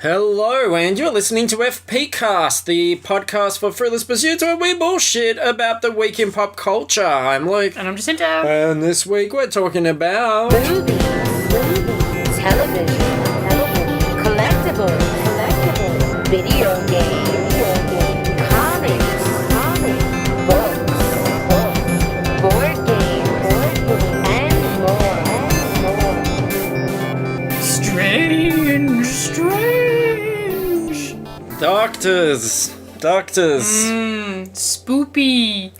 Hello, and you're listening to FPcast, the podcast for Fruitless pursuits where we bullshit about the week in pop culture. I'm Luke. And I'm Jacinta. And this week we're talking about... Movies, television, collectibles, video games, comics, books, board games, and more. Strange. Doctors. Spoopy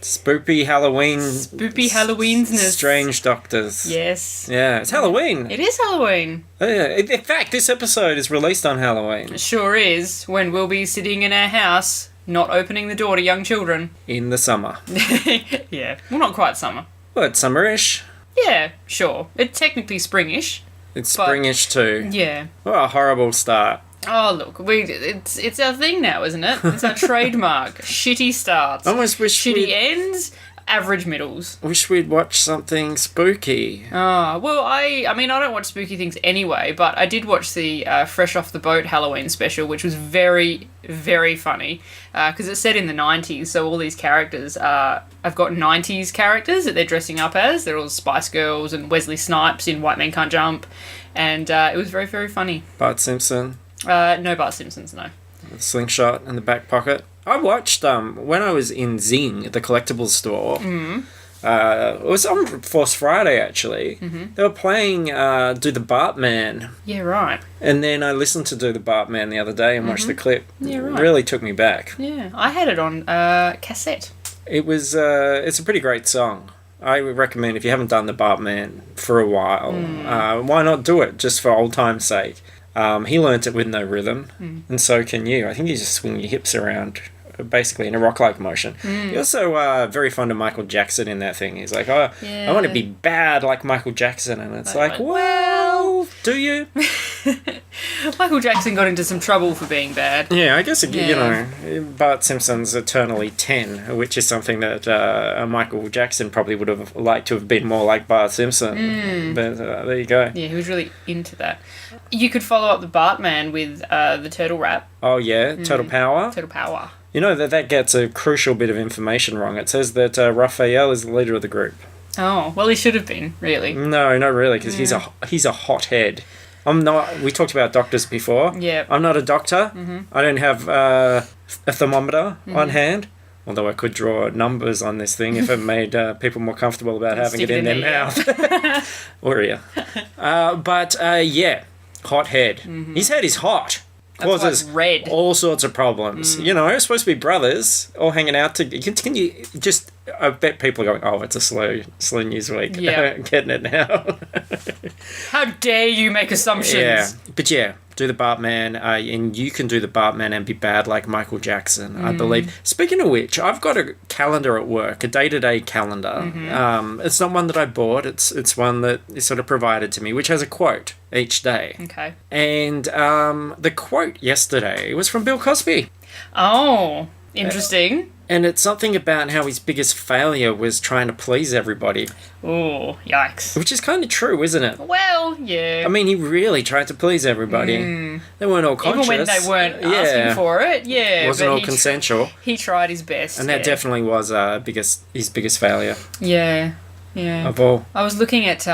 Halloween. Spoopy Halloweensness. Strange doctors. Yes. Yeah, it's Halloween. It is Halloween. Oh, yeah. In fact, this episode is released on Halloween. It sure is, when we'll be sitting in our house, not opening the door to young children. In the summer. Yeah. Well, not quite summer. Well, it's summerish. Yeah, sure. It's technically springish. It's springish too. Yeah. What a horrible start. Oh, look, it's our thing now, isn't it? It's our trademark. Shitty starts. I almost wish Shitty ends, average middles. Wish we'd watch something spooky. Oh, well, I mean, I don't watch spooky things anyway, but I did watch the Fresh Off the Boat Halloween special, which was very, very funny, because it's set in the 90s, so all these characters I've got 90s characters that they're dressing up as. They're all Spice Girls and Wesley Snipes in White Men Can't Jump, and it was very, very funny. Bart Simpson. No Bart Simpsons, no. The slingshot in the back pocket. I watched, when I was in Zing, the collectibles store, it was on Force Friday, actually. Mm-hmm. They were playing Do the Bartman. Yeah, right. And then I listened to Do the Bartman the other day and watched the clip. Yeah, right. It really took me back. Yeah, I had it on cassette. It was, it's a pretty great song. I would recommend, if you haven't done the Bartman for a while, why not do it, just for old time's sake. He learnt it with no rhythm, and so can you. I think you just swing your hips around, basically in a rock-like motion. You're also very fond of Michael Jackson in that thing. He's like, I want to be bad like Michael Jackson, and it's like, well, do you? Michael Jackson got into some trouble for being bad. Yeah, I guess, you know, Bart Simpson's eternally 10, which is something that Michael Jackson probably would have liked to have been more like Bart Simpson. But there you go. Yeah, he was really into that. You could follow up the Bartman with the turtle rap. Oh, yeah, Turtle Power. Turtle Power. You know, that gets a crucial bit of information wrong. It says that Raphael is the leader of the group. Oh, well, he should have been, really. No, not really, because he's a hothead. I'm not... We talked about doctors before. Yeah. I'm not a doctor. Mm-hmm. I don't have a thermometer on hand. Although I could draw numbers on this thing if it made people more comfortable about having it in their mouth. Or ear. Yeah, hothead. Mm-hmm. His head is hot. Causes red. All sorts of problems. You know, it's supposed to be brothers all hanging out to... Can you just... I bet people are going, oh, it's a slow news week. Yeah. Getting it now. How dare you make assumptions? Yeah. But yeah, do the Bartman, and you can do the Bartman and be bad like Michael Jackson, I believe. Speaking of which, I've got a calendar at work, a day-to-day calendar. It's not one that I bought, it's one that is sort of provided to me, which has a quote each day. Okay. And the quote yesterday was from Bill Cosby. Oh, interesting. And it's something about how his biggest failure was trying to please everybody. Oh, yikes. Which is kind of true, isn't it? Well, yeah. I mean, he really tried to please everybody. They weren't all conscious. Even when they weren't asking for it, yeah. It wasn't all consensual. He tried his best. And that definitely was his biggest failure. Yeah. Of all. I was looking at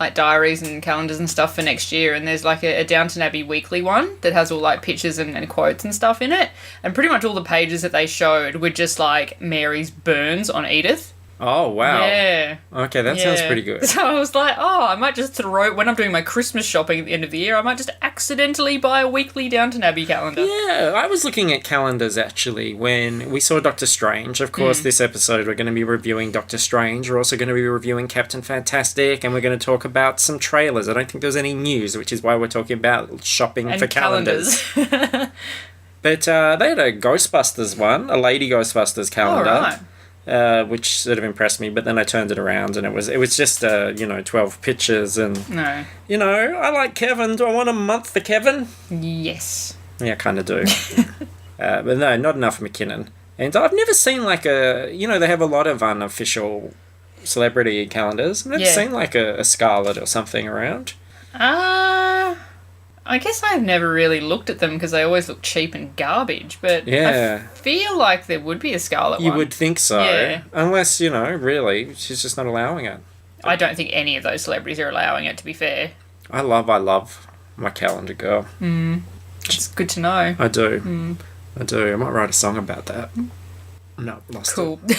like diaries and calendars and stuff for next year, and there's like a Downton Abbey weekly one that has all like pictures and quotes and stuff in it, and pretty much all the pages that they showed were just like Mary's burns on Edith. Oh, wow. Yeah. Okay, that sounds pretty good. So I was like, I might just throw, when I'm doing my Christmas shopping at the end of the year, I might just accidentally buy a weekly Downton Abbey calendar. Yeah, I was looking at calendars, actually, when we saw Dr. Strange. Of course, this episode we're going to be reviewing Dr. Strange. We're also going to be reviewing Captain Fantastic, and we're going to talk about some trailers. I don't think there's any news, which is why we're talking about shopping and for calendars. But they had a Ghostbusters one, a Lady Ghostbusters calendar. Oh, right. Which sort of impressed me, but then I turned it around and it was just 12 pictures and I like Kevin. Do I want a month for Kevin? Yes. Yeah, I kind of do. But no, not enough McKinnon. And I've never seen like they have a lot of unofficial celebrity calendars. I've never seen like a Scarlett or something around. I guess I've never really looked at them because they always look cheap and garbage, but Yeah. I feel like there would be a Scarlet You one. would think so. Yeah. Unless, really, she's just not allowing it. I don't think any of those celebrities are allowing it, to be fair. I love my calendar girl. It's good to know. I do. I do. I might write a song about that. No, lost Cool. it.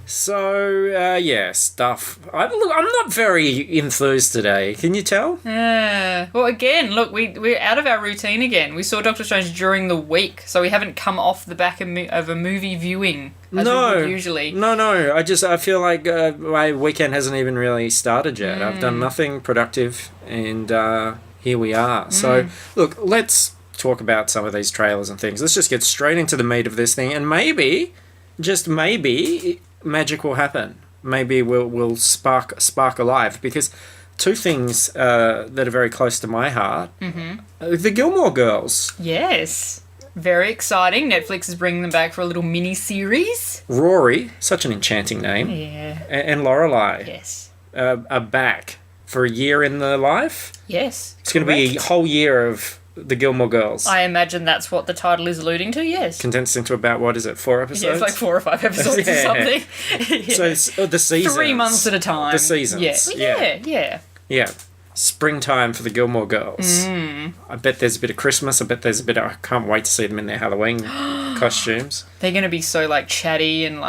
So, stuff. I'm not very enthused today. Can you tell? Well, again, look, we're out of our routine again. We saw Doctor Strange during the week, so we haven't come off the back of a movie viewing as we would usually. No. I feel like my weekend hasn't even really started yet. I've done nothing productive, and here we are. So, look, let's talk about some of these trailers and things. Let's just get straight into the meat of this thing, and maybe, just maybe, magic will happen. Maybe we'll spark alive, because two things that are very close to my heart. The Gilmore Girls. Yes. Very exciting. Netflix is bringing them back for a little mini-series. Rory, such an enchanting name. Yeah. And Lorelai Yes. are back for a year in their life. Yes. It's going to be a whole year of the Gilmore Girls. I imagine that's what the title is alluding to, yes. Condensed into about, 4 episodes? Yeah, it's like 4 or 5 episodes or something. Yeah. So it's, the seasons. 3 months at a time. The seasons. Yeah. Springtime for the Gilmore Girls. I bet there's a bit of Christmas. I bet there's a bit of... I can't wait to see them in their Halloween costumes. They're going to be so, chatty and,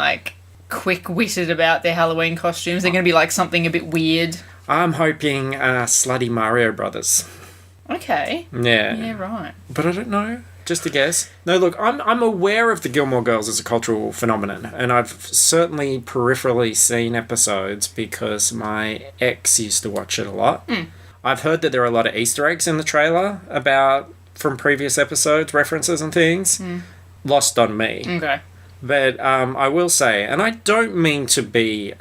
quick-witted about their Halloween costumes. They're going to be, something a bit weird. I'm hoping Slutty Mario Brothers. Okay. Yeah. Yeah, right. But I don't know. Just a guess. No, look, I'm aware of the Gilmore Girls as a cultural phenomenon, and I've certainly peripherally seen episodes because my ex used to watch it a lot. I've heard that there are a lot of Easter eggs in the trailer from previous episodes, references and things. Lost on me. Okay. But I will say, and I don't mean to be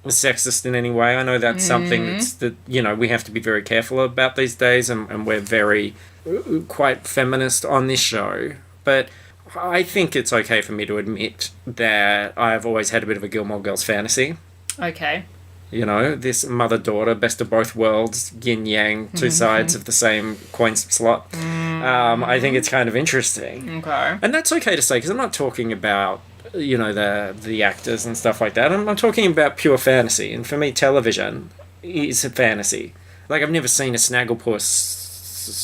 sexist in any way. I know that's something that we have to be very careful about these days, and we're very quite feminist on this show. But I think it's okay for me to admit that I've always had a bit of a Gilmore Girls fantasy. Okay. This mother-daughter, best of both worlds, yin-yang, two sides of the same coin slot. I think it's kind of interesting. Okay. And that's okay to say, because I'm not talking about the actors and stuff like that. I'm talking about pure fantasy, and for me, television is a fantasy. I've never seen a snagglepuss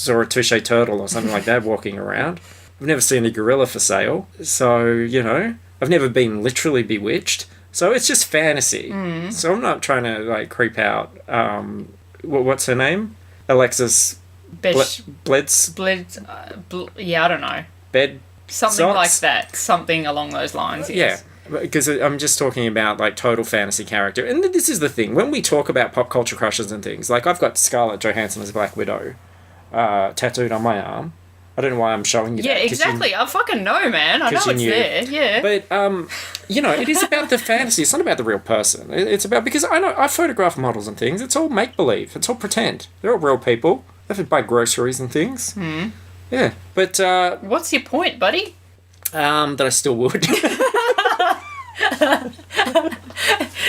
or a touche turtle or something like that walking around. I've never seen a gorilla for sale, so I've never been literally bewitched. So it's just fantasy. So I'm not trying to creep out. What's her name? Alexis Bleds. Yeah, I don't know. Bed. Something Socks? like that. Something along those lines, yes. Yeah, because I'm just talking about total fantasy character. And this is the thing. When we talk about pop culture crushes and things, I've got Scarlett Johansson as Black Widow tattooed on my arm. I don't know why I'm showing you that. Yeah, exactly. I fucking know, man. I know it's there. Yeah. But, it is about the fantasy. It's not about the real person. It's about... Because I photograph models and things. It's all make-believe. It's all pretend. They're all real people. They have to buy groceries and things. Yeah, but... what's your point, buddy? That I still would.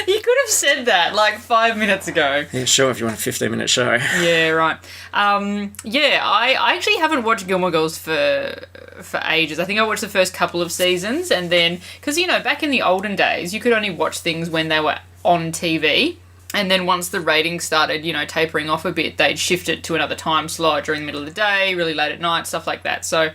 You could have said that 5 minutes ago. Yeah, sure, if you want a 15-minute show. Yeah, right. I actually haven't watched Gilmore Girls for ages. I think I watched the first couple of seasons, and then... Because, back in the olden days, you could only watch things when they were on TV. And then once the ratings started, tapering off a bit, they'd shift it to another time slot during the middle of the day, really late at night, stuff like that. So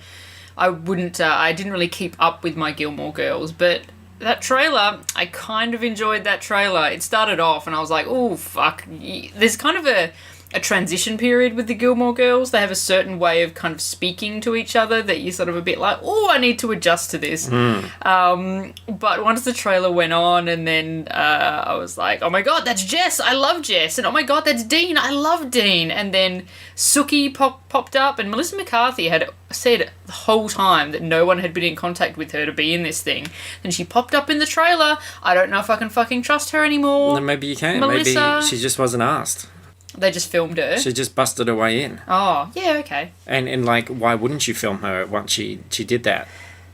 I didn't really keep up with my Gilmore Girls, but that trailer, I kind of enjoyed that trailer. It started off and I was like, oh, fuck. There's kind of a transition period with the Gilmore Girls. They have a certain way of kind of speaking to each other that you're sort of a bit like, oh, I need to adjust to this. But once the trailer went on, and then I was like, oh my god, that's Jess. I love Jess. And oh my god, that's Dean. I love Dean. And then Sookie popped up, and Melissa McCarthy had said the whole time that no one had been in contact with her to be in this thing. And she popped up in the trailer. I don't know if I can fucking trust her anymore. Then maybe you can. Melissa. Maybe she just wasn't asked. They just filmed her? She just busted her way in. Oh, yeah, okay. And why wouldn't you film her once she did that?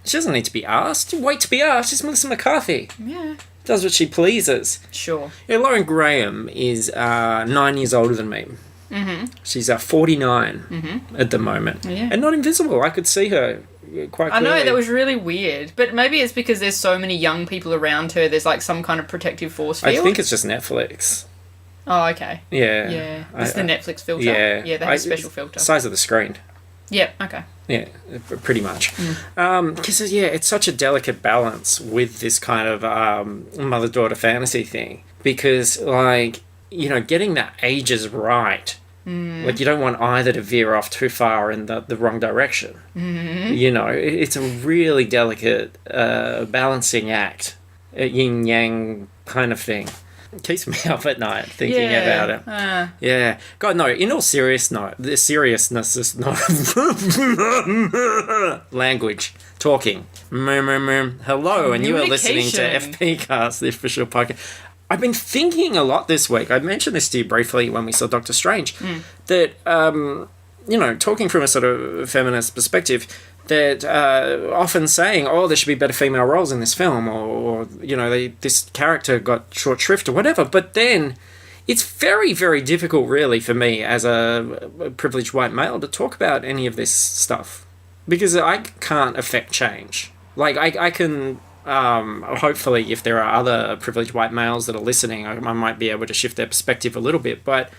She doesn't need to be asked. Wait to be asked. She's Melissa McCarthy. Yeah. Does what she pleases. Sure. Yeah, Lauren Graham is 9 years older than me. She's 49 at the moment. Yeah. And not invisible. I could see her quite clearly. I know, that was really weird. But maybe it's because there's so many young people around her, there's like some kind of protective force field. I think it's just Netflix. Oh, okay. Yeah. Yeah. It's the Netflix filter. Yeah. Yeah, they have a special filter. Size of the screen. Yep, okay. Yeah, pretty much. Because, it's such a delicate balance with this kind of mother-daughter fantasy thing. Because, like, getting the ages right. Like, you don't want either to veer off too far in the wrong direction. It's a really delicate balancing act. A yin-yang kind of thing. It keeps me up at night thinking about it. Yeah. God, no, in all seriousness, the seriousness is not... Language. Talking. Hello, and you are listening to FPcast, the official podcast. I've been thinking a lot this week. I mentioned this to you briefly when we saw Dr. Strange. That, talking from a sort of feminist perspective, that often saying, there should be better female roles in this film, or this character got short shrift or whatever. But then it's very, very difficult, really, for me as a privileged white male to talk about any of this stuff. Because I can't affect change. Like, I can... hopefully, if there are other privileged white males that are listening, I might be able to shift their perspective a little bit. But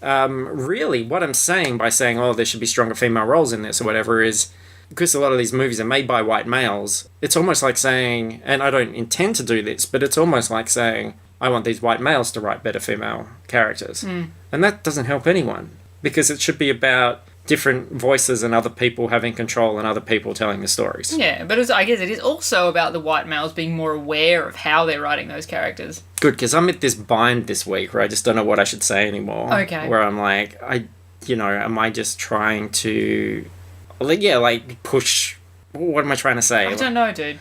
really, what I'm saying by saying, there should be stronger female roles in this or whatever is, because a lot of these movies are made by white males, it's almost like saying, and I don't intend to do this, but it's almost like saying, I want these white males to write better female characters. And that doesn't help anyone, because it should be about different voices and other people having control and other people telling the stories. Yeah, but I guess it is also about the white males being more aware of how they're writing those characters. Good, because I'm at this bind this week where I just don't know what I should say anymore. Okay. Where I'm like, am I just trying to, push, what am I trying to say? I don't know, dude.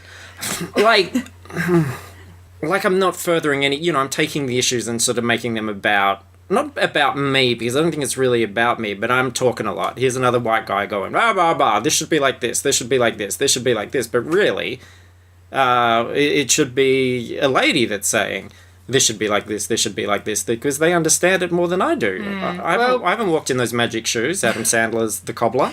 Like I'm not furthering any, I'm taking the issues and sort of making them about, not about me, because I don't think it's really about me, but I'm talking a lot. Here's another white guy going, blah, blah, blah, this should be like this should be like this should be like this. But really, it should be a lady that's saying, this should be like this should be like this, because they understand it more than I do. I haven't walked in those magic shoes, Adam Sandler's The Cobbler.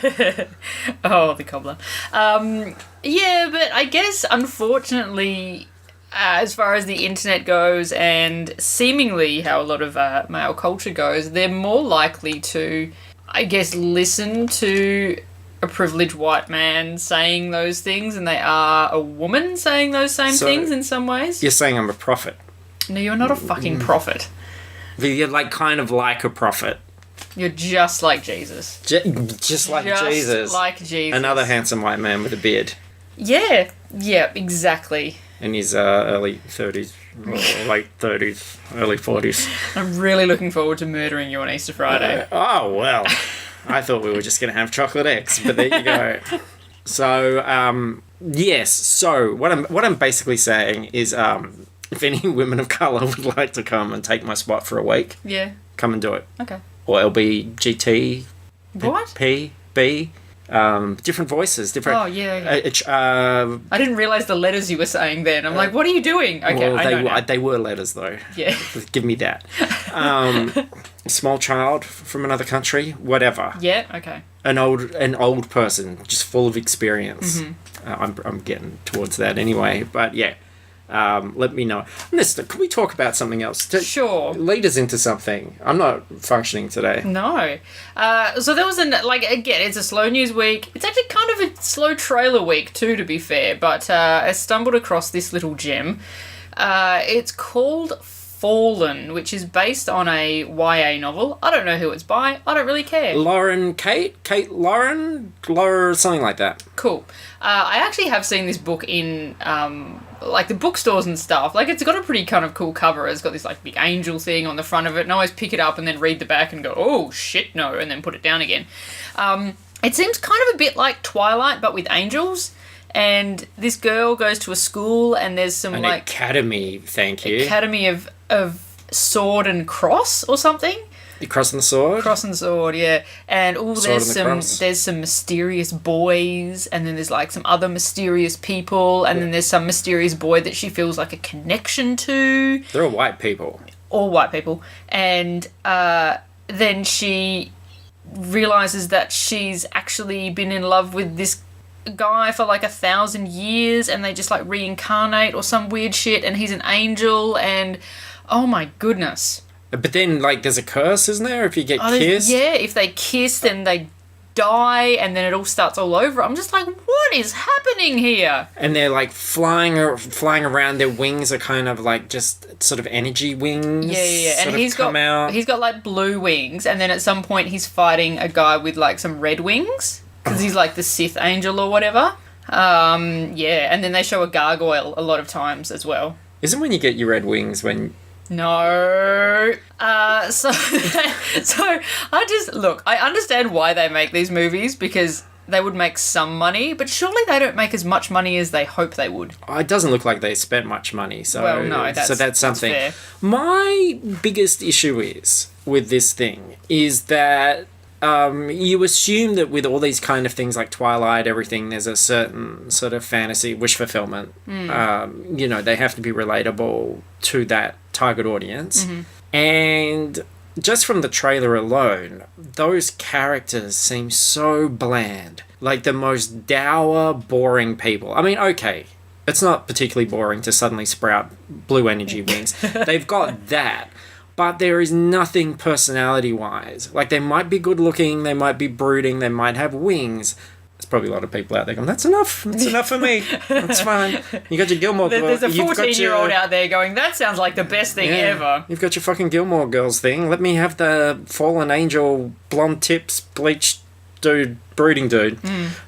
Oh, The Cobbler. Yeah, but I guess, unfortunately... as far as the internet goes, and seemingly how a lot of male culture goes, they're more likely to, I guess, listen to a privileged white man saying those things than they are a woman saying those same things in some ways. You're saying I'm a prophet. No, you're not a fucking prophet. You're kind of like a prophet. You're just like Jesus. Just like Jesus. Just like Jesus. Another handsome white man with a beard. Yeah, exactly. In his early 30s, or late 30s, early 40s. I'm really looking forward to murdering you on Easter Friday. Well, I thought we were just going to have chocolate eggs, but there you go. So, yes, so what I'm basically saying is, if any women of colour would like to come and take my spot for a week, come and do it. Okay. Or LBGT, what? P, B... different voices, different... Oh, yeah. I didn't realise the letters you were saying then. I'm like, what are you doing? Okay, well, they were letters, though. Yeah. Give me that. Small child from another country, whatever. Yeah, okay. An old person, just full of experience. I'm getting towards that anyway, but yeah. Let me know. Mister, can we talk about something else? Sure. Lead us into something. I'm not functioning today. No. So there was again, it's a slow news week. It's actually kind of a slow trailer week too, to be fair, but I stumbled across this little gem. It's called Fallen, which is based on a YA novel. I don't know who it's by. I don't really care. Kate Lauren, something like that. Cool. I actually have seen this book in the bookstores and stuff. Like, it's got a pretty kind of cool cover. It's got this big angel thing on the front of it, and I always pick it up and then read the back and go, oh shit, no, and then put it down again. It seems kind of a bit like Twilight, but with angels. And this girl goes to a school, and there's some academy. Thank you. Academy of sword and cross or something. The cross and the sword. Cross and sword, yeah. And there's some mysterious boys, and then there's some other mysterious people, and then there's some mysterious boy that she feels like a connection to. They're all white people. All white people, and then she realizes that she's actually been in love with this guy for like 1,000 years, and they just like reincarnate or some weird shit, and he's an angel, and oh my goodness. But then, like, there's a curse, isn't there, if you get kissed? Yeah, if they kiss, then they die, and then it all starts all over. I'm just like, what is happening here? And they're like flying around. Their wings are kind of like just sort of energy wings. Yeah. And he's got like blue wings, and then at some point he's fighting a guy with like some red wings because he's like the Sith angel or whatever. Yeah, and then they show a gargoyle a lot of times as well. Isn't when you get your red wings when... No. So I just... Look, I understand why they make these movies, because they would make some money, but surely they don't make as much money as they hope they would. It doesn't look like they spent much money, so... Well, no, that's something. That's fair. My biggest issue with this thing is that you assume that with all these kind of things like Twilight, everything, there's a certain sort of fantasy wish fulfillment. You know, they have to be relatable to that target audience. And just from the trailer alone, those characters seem so bland. Like the most dour, boring people. I mean, okay, it's not particularly boring to suddenly sprout blue energy wings. They've got that. But there is nothing personality-wise. Like, they might be good-looking, they might be brooding, they might have wings. There's probably a lot of people out there going, that's enough. That's enough for me. That's fine. You got your Gilmore Girls. There's a 14-year-old out there going, that sounds like the best thing ever. You've got your fucking Gilmore Girls thing. Let me have the fallen angel, blonde tips, bleached dude, brooding dude.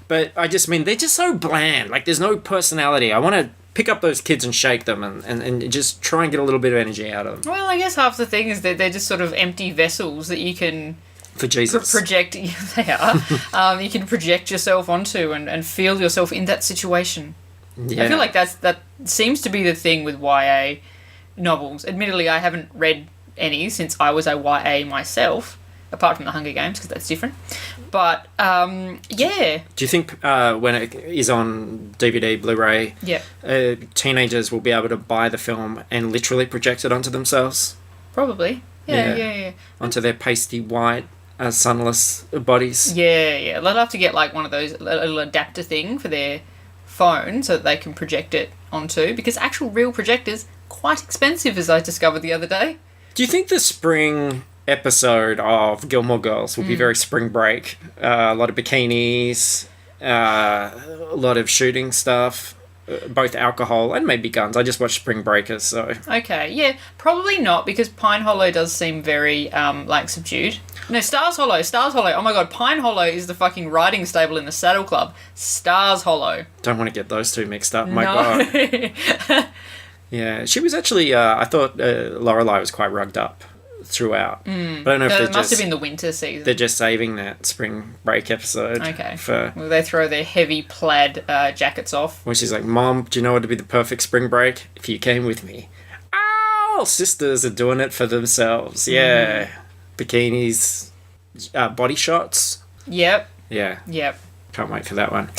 But I just mean, they're just so bland. Like, there's no personality. I want to pick up those kids and shake them and just try and get a little bit of energy out of them. Well, I guess half the thing is that they're just sort of empty vessels that you can... For Jesus. Project... They are. You can project yourself onto and feel yourself in that situation. Yeah. I feel like that seems to be the thing with YA novels. Admittedly, I haven't read any since I was a YA myself, apart from The Hunger Games, because that's different. But, yeah. Do you think when it is on DVD, Blu-ray, teenagers will be able to buy the film and literally project it onto themselves? Probably. Yeah. Onto their pasty white, sunless bodies? Yeah. They'll have to get like one of those little adapter thing for their phone so that they can project it onto, because actual real projectors, quite expensive, as I discovered the other day. Do you think the spring episode of Gilmore Girls will be very spring break? A lot of bikinis, a lot of shooting stuff, both alcohol and maybe guns. I just watched Spring Breakers, so... Okay, yeah, probably not, because Pine Hollow does seem very, like, subdued. No, Stars Hollow. Oh my god, Pine Hollow is the fucking riding stable in the Saddle Club. Stars Hollow. Don't want to get those two mixed up, my god. Yeah, she was actually, I thought Lorelai was quite rugged up throughout. But I don't know if it must have been the winter season. They're just saving that spring break episode. Okay. Well, they throw their heavy plaid jackets off. When she's like, Mom, do you know what would be the perfect spring break? If you came with me. Oh, sisters are doing it for themselves. Yeah. Bikinis, body shots. Yep. Yeah. Yep. Can't wait for that one.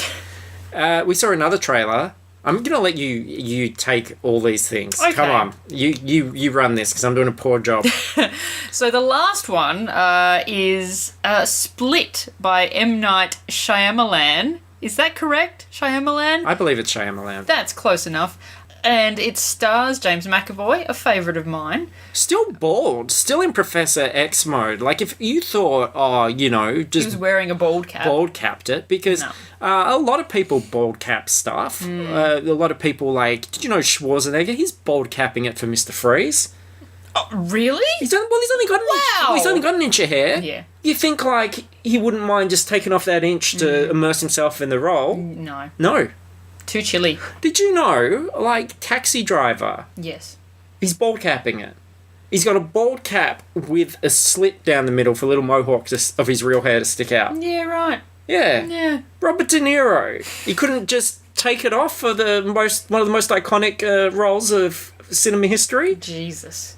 We saw another trailer. I'm going to let you take all these things. Okay. Come on. You run this because I'm doing a poor job. So the last one is Split by M. Night Shyamalan. Is that correct? Shyamalan? I believe it's Shyamalan. That's close enough. And it stars James McAvoy, a favourite of mine. Still bald. Still in Professor X mode. Like, if you thought, just... He was wearing a bald cap. Bald capped it. Because a lot of people bald cap stuff. A lot of people, like... Did you know Schwarzenegger? He's bald capping it for Mr. Freeze. Oh, really? He's only got an inch of hair. Yeah. You think, like, he wouldn't mind just taking off that inch to immerse himself in the role? No. Too chilly. Did you know, like, Taxi Driver? Yes. He's bald capping it. He's got a bald cap with a slit down the middle for little mohawks of his real hair to stick out. Yeah, right. Yeah. Robert De Niro. He couldn't just take it off for one of the most iconic roles of cinema history. Jesus.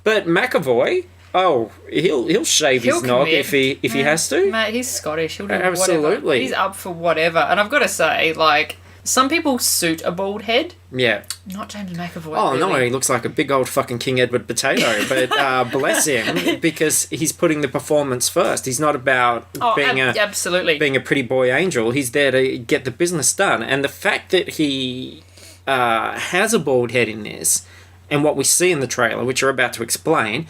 But McAvoy... Oh, he'll shave his nog if he has to. Mate, he's Scottish. He'll do Absolutely. whatever. He's up for whatever. And I've got to say, like, Some people suit a bald head. Yeah. Not James McAvoy. Oh, no, really. he looks like a big old fucking King Edward potato. But bless him, because he's putting the performance first. He's not about absolutely being a pretty boy angel. He's there to get the business done. And the fact that he has a bald head in this, and what we see in the trailer, which you're about to explain,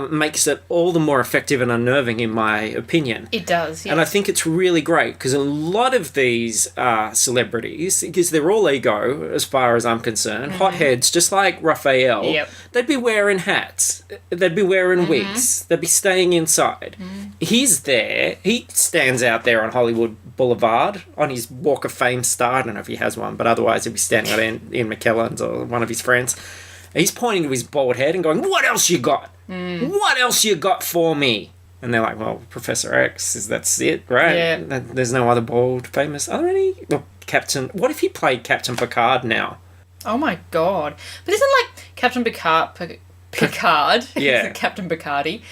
makes it all the more effective and unnerving, in my opinion. It does, yes. And I think it's really great, because a lot of these celebrities, because they're all ego, as far as I'm concerned, hotheads, just like Raphael, they'd be wearing hats, they'd be wearing wigs, they'd be staying inside. He's there, he stands out there on Hollywood Boulevard, on his Walk of Fame star. I don't know if he has one, but otherwise he'd be standing on Ian McKellen's or one of his friends. He's pointing to his bald head and going, "What else you got? What else you got for me?" And they're like, "Well, Professor X, that's it, right? Yeah. There's no other bald famous. Are there any? Well, Captain. What if he played Captain Picard now? Oh my god! But isn't like Captain Picard? Yeah, Captain Picardy.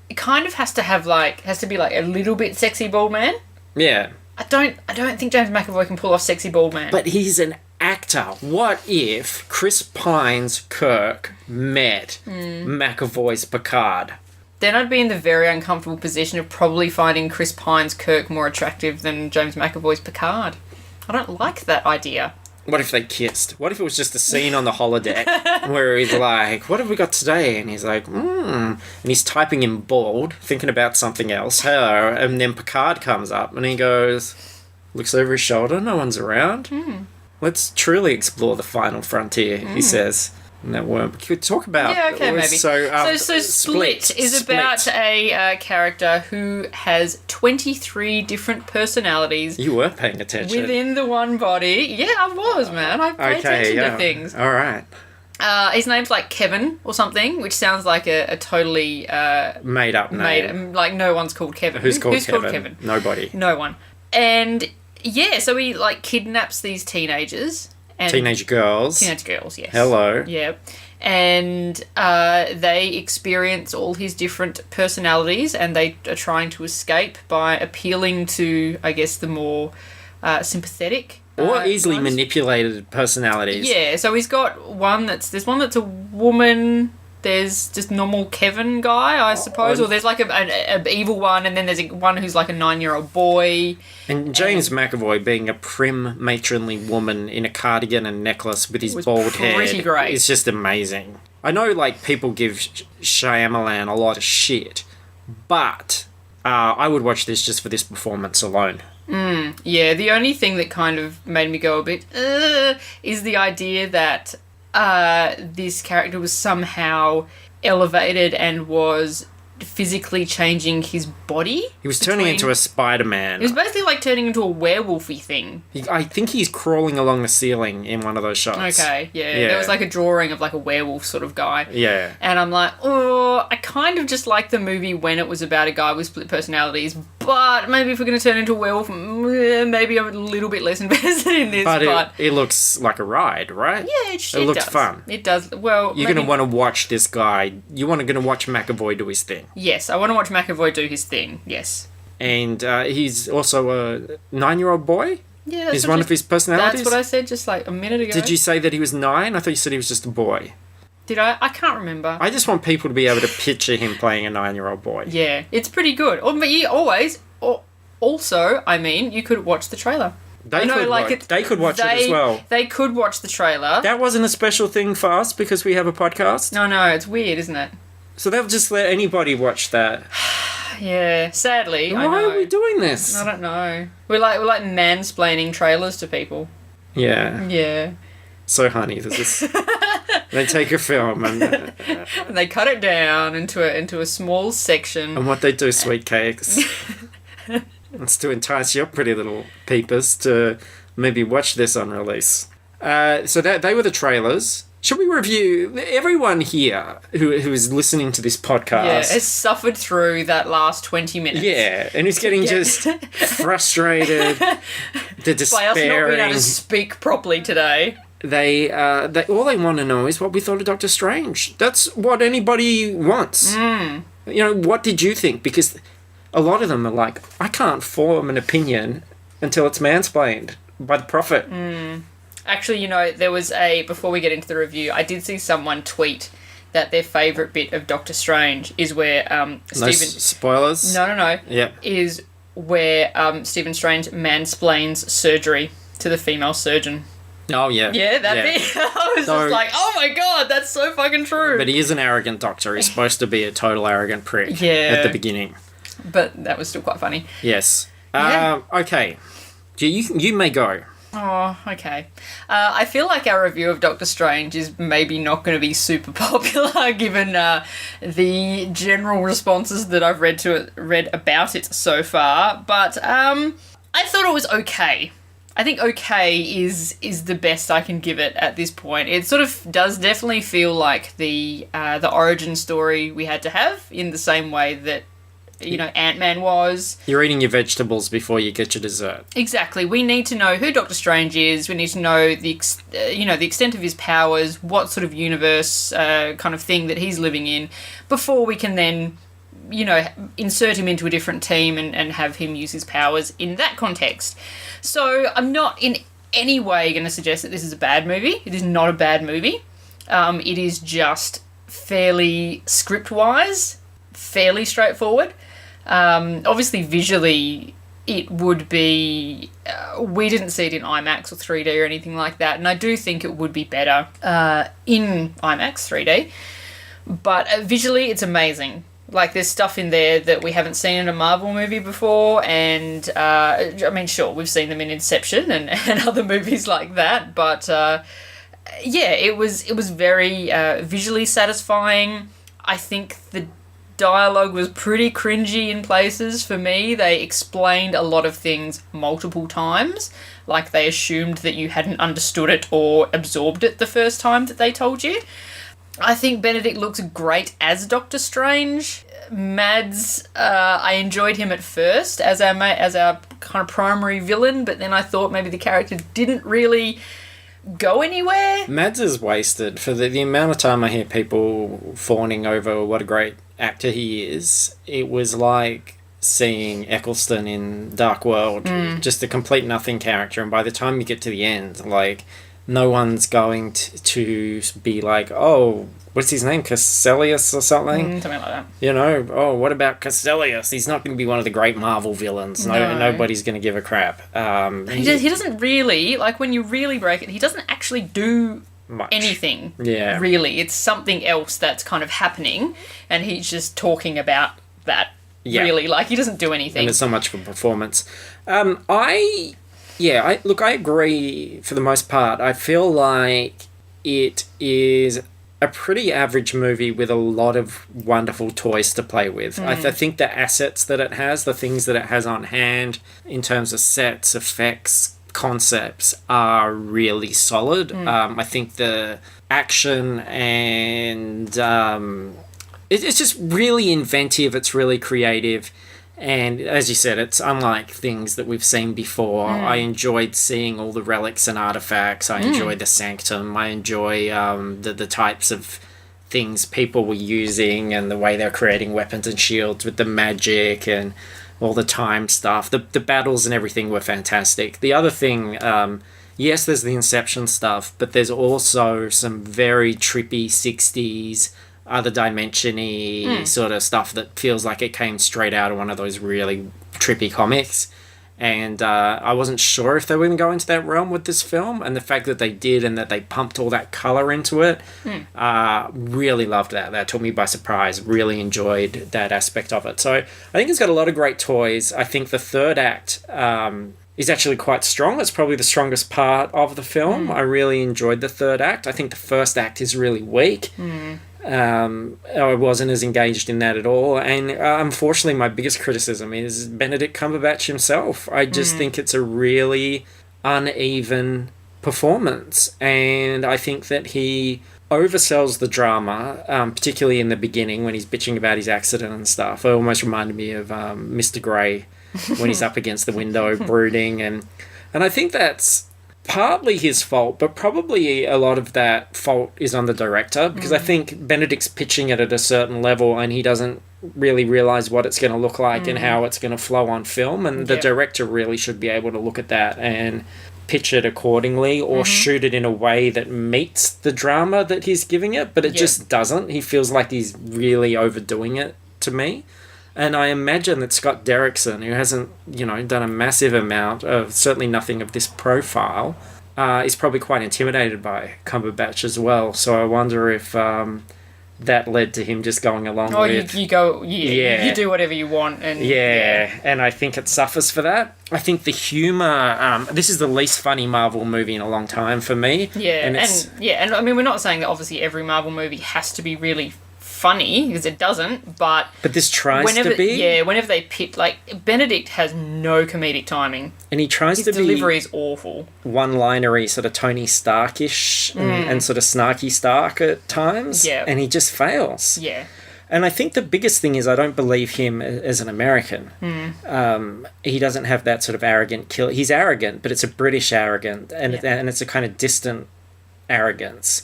It kind of has to be like a little bit sexy bald man. Yeah. I don't think James McAvoy can pull off sexy bald man. But he's an actor. What if Chris Pine's Kirk met McAvoy's Picard? Then I'd be in the very uncomfortable position of probably finding Chris Pine's Kirk more attractive than James McAvoy's Picard. I don't like that idea. What if they kissed? What if it was just a scene on the holodeck where he's like, "What have we got today?" And he's like, And he's typing in bold, thinking about something else. Hello. And then Picard comes up and he goes, looks over his shoulder, no one's around. Let's truly explore the final frontier, he says. And that won't. Could talk about. Yeah, okay, maybe. So Split is about a character who has 23 different personalities. You were paying attention. Within the one body. Yeah, I was, man. I pay attention to things. All right. His name's like Kevin or something, which sounds like a totally made up name. Like no one's called Kevin. Who's called Kevin? Nobody. No one. And yeah, so he like kidnaps these teenagers. Teenage girls. Teenage girls, yes. Hello. Yeah. And they experience all his different personalities, and they are trying to escape by appealing to, I guess, the more sympathetic. Or easily manipulated personalities. Yeah, so he's got there's one that's a woman. There's just normal Kevin guy, I suppose, or there's like an evil one, and then there's one who's like a 9-year-old boy. And James McAvoy being a prim, matronly woman in a cardigan and necklace with his bald head is just amazing. I know, like, people give Shyamalan a lot of shit, but I would watch this just for this performance alone. Yeah, the only thing that kind of made me go a bit, is the idea that this character was somehow elevated and was physically changing his body. He was turning into a Spider-Man. He was basically like turning into a werewolfy thing. I think he's crawling along the ceiling in one of those shots. Okay, yeah. There was like a drawing of like a werewolf sort of guy. Yeah. And I'm like, oh, I kind of just liked the movie when it was about a guy with split personalities, but maybe if we're going to turn into a werewolf, maybe I'm a little bit less invested in this. But it looks like a ride, right? Yeah, it looks does. fun. It does. Well, you're going to want to watch this guy. You're going to watch McAvoy do his thing. Yes, I want to watch McAvoy do his thing, yes. And he's also a 9-year-old boy? Yeah, that's is one of his personalities? That's what I said just like a minute ago. Did you say that he was 9? I thought you said he was just a boy. Did I? I can't remember. I just want people to be able to picture him playing a 9-year-old boy. Yeah, it's pretty good. Also, I mean, you could watch the trailer. They could watch it as well. They could watch the trailer. That wasn't a special thing for us because we have a podcast? No, it's weird, isn't it? So they'll just let anybody watch that. Yeah, sadly. Why are we doing this? I don't know. We're like mansplaining trailers to people. Yeah. Yeah. So, honey, there's this. They take a film and they cut it down into a small section. And what they do, sweet cakes, it's to entice your pretty little peepers to maybe watch this on release. So they were the trailers. Should we review everyone here who is listening to this podcast? Yeah, has suffered through that last 20 minutes. Yeah, and who's getting just frustrated, the despairing. By us not being able to speak properly today. They all they want to know is what we thought of Dr. Strange. That's what anybody wants. You know, what did you think? Because a lot of them are like, I can't form an opinion until it's mansplained. by the prophet. Actually, there was before we get into the review, I did see someone tweet that their favourite bit of Doctor Strange is where Stephen... spoilers? No. Yep. Is where Stephen Strange mansplains surgery to the female surgeon. Oh, yeah. Yeah, that bit. I was just like, oh my god, that's so fucking true. But he is an arrogant doctor. He's supposed to be a total arrogant prick at the beginning. But that was still quite funny. Yes. Yeah. Okay. You may go. Oh, okay. I feel like our review of Doctor Strange is maybe not going to be super popular given the general responses that I've read about it so far. But I thought it was okay. I think okay is the best I can give it at this point. It sort of does definitely feel like the origin story we had to have, in the same way that Ant-Man was. You're eating your vegetables before you get your dessert. Exactly. We need to know who Doctor Strange is. We need to know the extent of his powers, what sort of universe kind of thing that he's living in, before we can then, insert him into a different team and have him use his powers in that context. So I'm not in any way going to suggest that this is a bad movie. It is not a bad movie. It is just fairly script-wise, fairly straightforward. Obviously, visually, it would be... we didn't see it in IMAX or 3D or anything like that, and I do think it would be better in IMAX 3D. But visually, it's amazing. Like, there's stuff in there that we haven't seen in a Marvel movie before, and, sure, we've seen them in Inception and other movies like that, but, it was very visually satisfying. I think the dialogue was pretty cringy in places for me. They explained a lot of things multiple times, like they assumed that you hadn't understood it or absorbed it the first time that they told you. I think Benedict looks great as Doctor Strange. Mads, I enjoyed him at first as our kind of primary villain, but then I thought maybe the character didn't really go anywhere. Mads is wasted. For the amount of time I hear people fawning over what a great actor he is, it was like seeing Eccleston in Dark World, just a complete nothing character, and by the time you get to the end, like, no one's going to be like, oh, what's his name, Castellius or something? Something like that. What about Castellius? He's not going to be one of the great Marvel villains. No. Nobody's going to give a crap. He doesn't really, like, when you really break it, he doesn't actually do much. Anything. Yeah. Really. It's something else that's kind of happening, and he's just talking about that. Yeah. Really. Like, he doesn't do anything. And it's not much of a performance. I agree for the most part. I feel like it is a pretty average movie with a lot of wonderful toys to play with. I think the assets that it has, the things that it has on hand in terms of sets, effects, concepts are really solid. I think the action and it's just really inventive. It's really creative. And as you said, it's unlike things that we've seen before. I enjoyed seeing all the relics and artifacts. I enjoyed the Sanctum. I enjoy the types of things people were using and the way they're creating weapons and shields with the magic and all the time stuff. The battles and everything were fantastic. The other thing, yes, there's the Inception stuff, but there's also some very trippy 60s other dimension-y sort of stuff that feels like it came straight out of one of those really trippy comics. And I wasn't sure if they were going to go into that realm with this film, and the fact that they did and that they pumped all that colour into it, really loved that. That took me by surprise. Really enjoyed that aspect of it. So I think it's got a lot of great toys. I think the third act is actually quite strong. It's probably the strongest part of the film. I really enjoyed the third act. I think the first act is really weak. I wasn't as engaged in that at all, and unfortunately my biggest criticism is Benedict Cumberbatch himself. I just think it's a really uneven performance, and I think that he oversells the drama, particularly in the beginning when he's bitching about his accident and stuff. It almost reminded me of Mr. Grey when he's up against the window brooding, and I think that's partly his fault, but probably a lot of that fault is on the director, because I think Benedict's pitching it at a certain level and he doesn't really realize what it's going to look like and how it's going to flow on film, and the Yep. director really should be able to look at that and pitch it accordingly, or shoot it in a way that meets the drama that he's giving it, but it just doesn't. He feels like he's really overdoing it to me. And I imagine that Scott Derrickson, who hasn't, done a massive amount of, certainly nothing of this profile, is probably quite intimidated by Cumberbatch as well. So I wonder if that led to him just going along with... you go... Yeah, you do whatever you want. And and I think it suffers for that. I think the humour... this is the least funny Marvel movie in a long time for me. Yeah, and I mean, we're not saying that obviously every Marvel movie has to be really funny, because it doesn't, but this tries to be. Yeah, whenever they pick, like, Benedict has no comedic timing. And he tries His to be... His delivery is awful. One-linery, sort of Tony Stark-ish and sort of snarky Stark at times. Yeah. And he just fails. Yeah. And I think the biggest thing is I don't believe him as an American. He doesn't have that sort of arrogant kill. He's arrogant, but it's a British arrogant, and it's a kind of distant arrogance.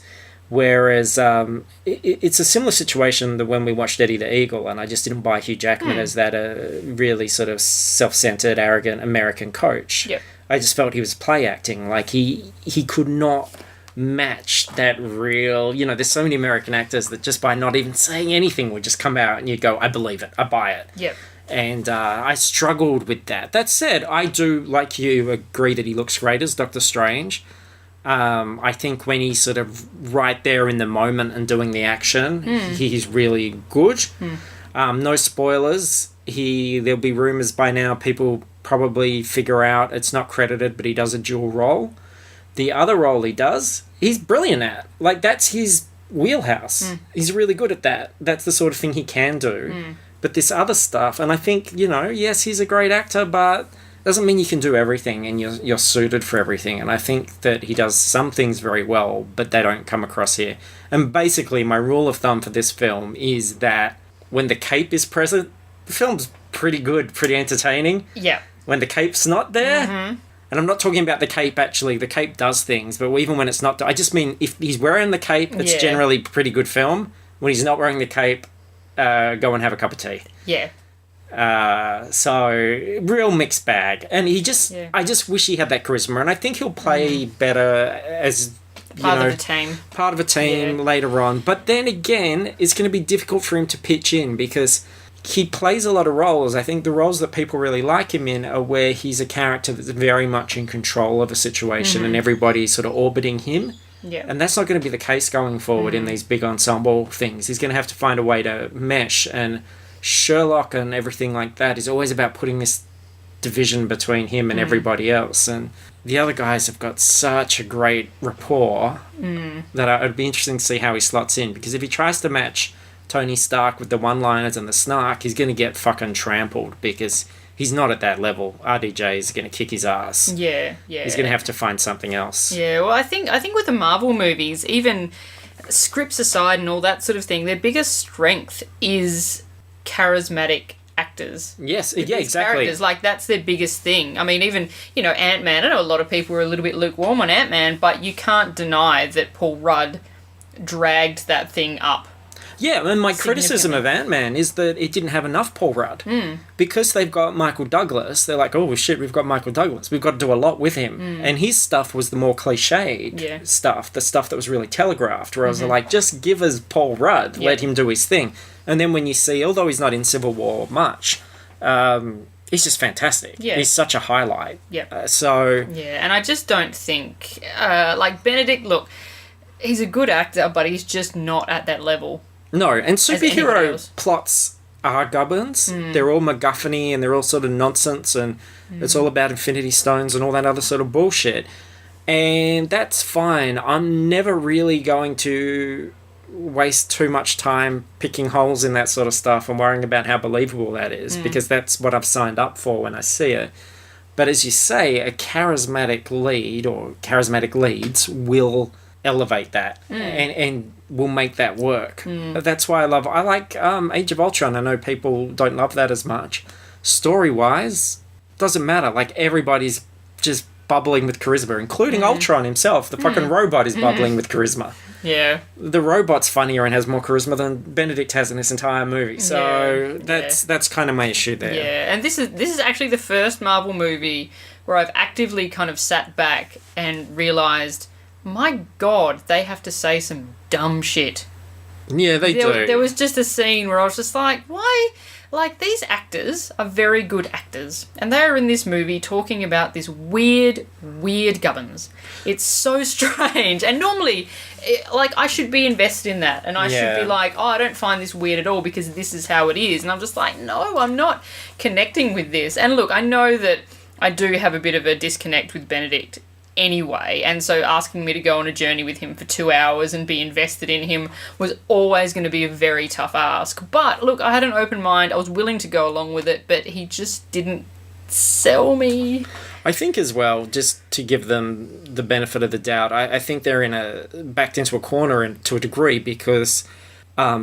Whereas it's a similar situation that when we watched Eddie the Eagle, and I just didn't buy Hugh Jackman as that really sort of self-centered, arrogant American coach. Yep. I just felt he was play acting. Like he could not match that real... there's so many American actors that just by not even saying anything would just come out and you'd go, I believe it, I buy it. Yep. And I struggled with that. That said, I do, like you, agree that he looks great as Dr. Strange. I think when he's sort of right there in the moment and doing the action, he's really good. No spoilers. There'll be rumours by now, people probably figure out it's not credited, but he does a dual role. The other role he does, he's brilliant at. Like, that's his wheelhouse. He's really good at that. That's the sort of thing he can do. But this other stuff, and I think, yes, he's a great actor, but... doesn't mean you can do everything and you're suited for everything. And I think that he does some things very well, but they don't come across here. And basically, my rule of thumb for this film is that when the cape is present, the film's pretty good, pretty entertaining. Yeah. When the cape's not there, and I'm not talking about the cape, actually. The cape does things, but even when it's not... I just mean, if he's wearing the cape, it's generally pretty good film. When he's not wearing the cape, go and have a cup of tea. Yeah. So real mixed bag, and I just wish he had that charisma, and I think he'll play better as part of a team later on. But then again, it's going to be difficult for him to pitch in because he plays a lot of roles. I think the roles that people really like him in are where he's a character that's very much in control of a situation and everybody's sort of orbiting him. Yeah. And that's not going to be the case going forward in these big ensemble things. He's going to have to find a way to mesh, and Sherlock and everything like that is always about putting this division between him and everybody else. And the other guys have got such a great rapport that it'd be interesting to see how he slots in. Because if he tries to match Tony Stark with the one-liners and the snark, he's going to get fucking trampled because he's not at that level. RDJ is going to kick his ass. Yeah. He's going to have to find something else. Yeah, well, I think with the Marvel movies, even scripts aside and all that sort of thing, their biggest strength is charismatic actors. Yes, yeah, exactly. Characters. Like, that's their biggest thing. I mean, even, Ant-Man, I know a lot of people were a little bit lukewarm on Ant-Man, but you can't deny that Paul Rudd dragged that thing up. Yeah, and my criticism of Ant-Man is that it didn't have enough Paul Rudd. Because they've got Michael Douglas, they're like, oh shit, we've got Michael Douglas. We've got to do a lot with him. And his stuff was the more cliched stuff, the stuff that was really telegraphed, whereas they're like, just give us Paul Rudd, let him do his thing. And then when you see, although he's not in Civil War much, he's just fantastic. Yeah. He's such a highlight. Yeah. And I just don't think, like Benedict, look, he's a good actor, but he's just not at that level. No, and superhero plots are gubbins. They're all MacGuffin-y and they're all sort of nonsense, and it's all about Infinity Stones and all that other sort of bullshit. And that's fine. I'm never really going to waste too much time picking holes in that sort of stuff and worrying about how believable that is, because that's what I've signed up for when I see it. But as you say, a charismatic lead or charismatic leads will elevate that and will make that work. That's why I like Age of Ultron. I know people don't love that as much. Story-wise, doesn't matter. Like, everybody's just bubbling with charisma, including Ultron himself. The fucking robot is bubbling with charisma. Yeah. The robot's funnier and has more charisma than Benedict has in this entire movie. So that's kind of my issue there. Yeah, and this is actually the first Marvel movie where I've actively kind of sat back and realised, my God, they have to say some dumb shit. Yeah, they do. There was just a scene where I was just like, why? Like, these actors are very good actors, and they are in this movie talking about this weird gubbins. It's so strange, and normally, I should be invested in that, and I should be like, oh, I don't find this weird at all because this is how it is, and I'm just like, no, I'm not connecting with this. And look, I know that I do have a bit of a disconnect with Benedict anyway, and so asking me to go on a journey with him for 2 hours and be invested in him was always going to be a very tough ask. But look, I had an open mind, I was willing to go along with it, but he just didn't sell me. I think as well, just to give them the benefit of the doubt, I think they're backed into a corner to a degree, because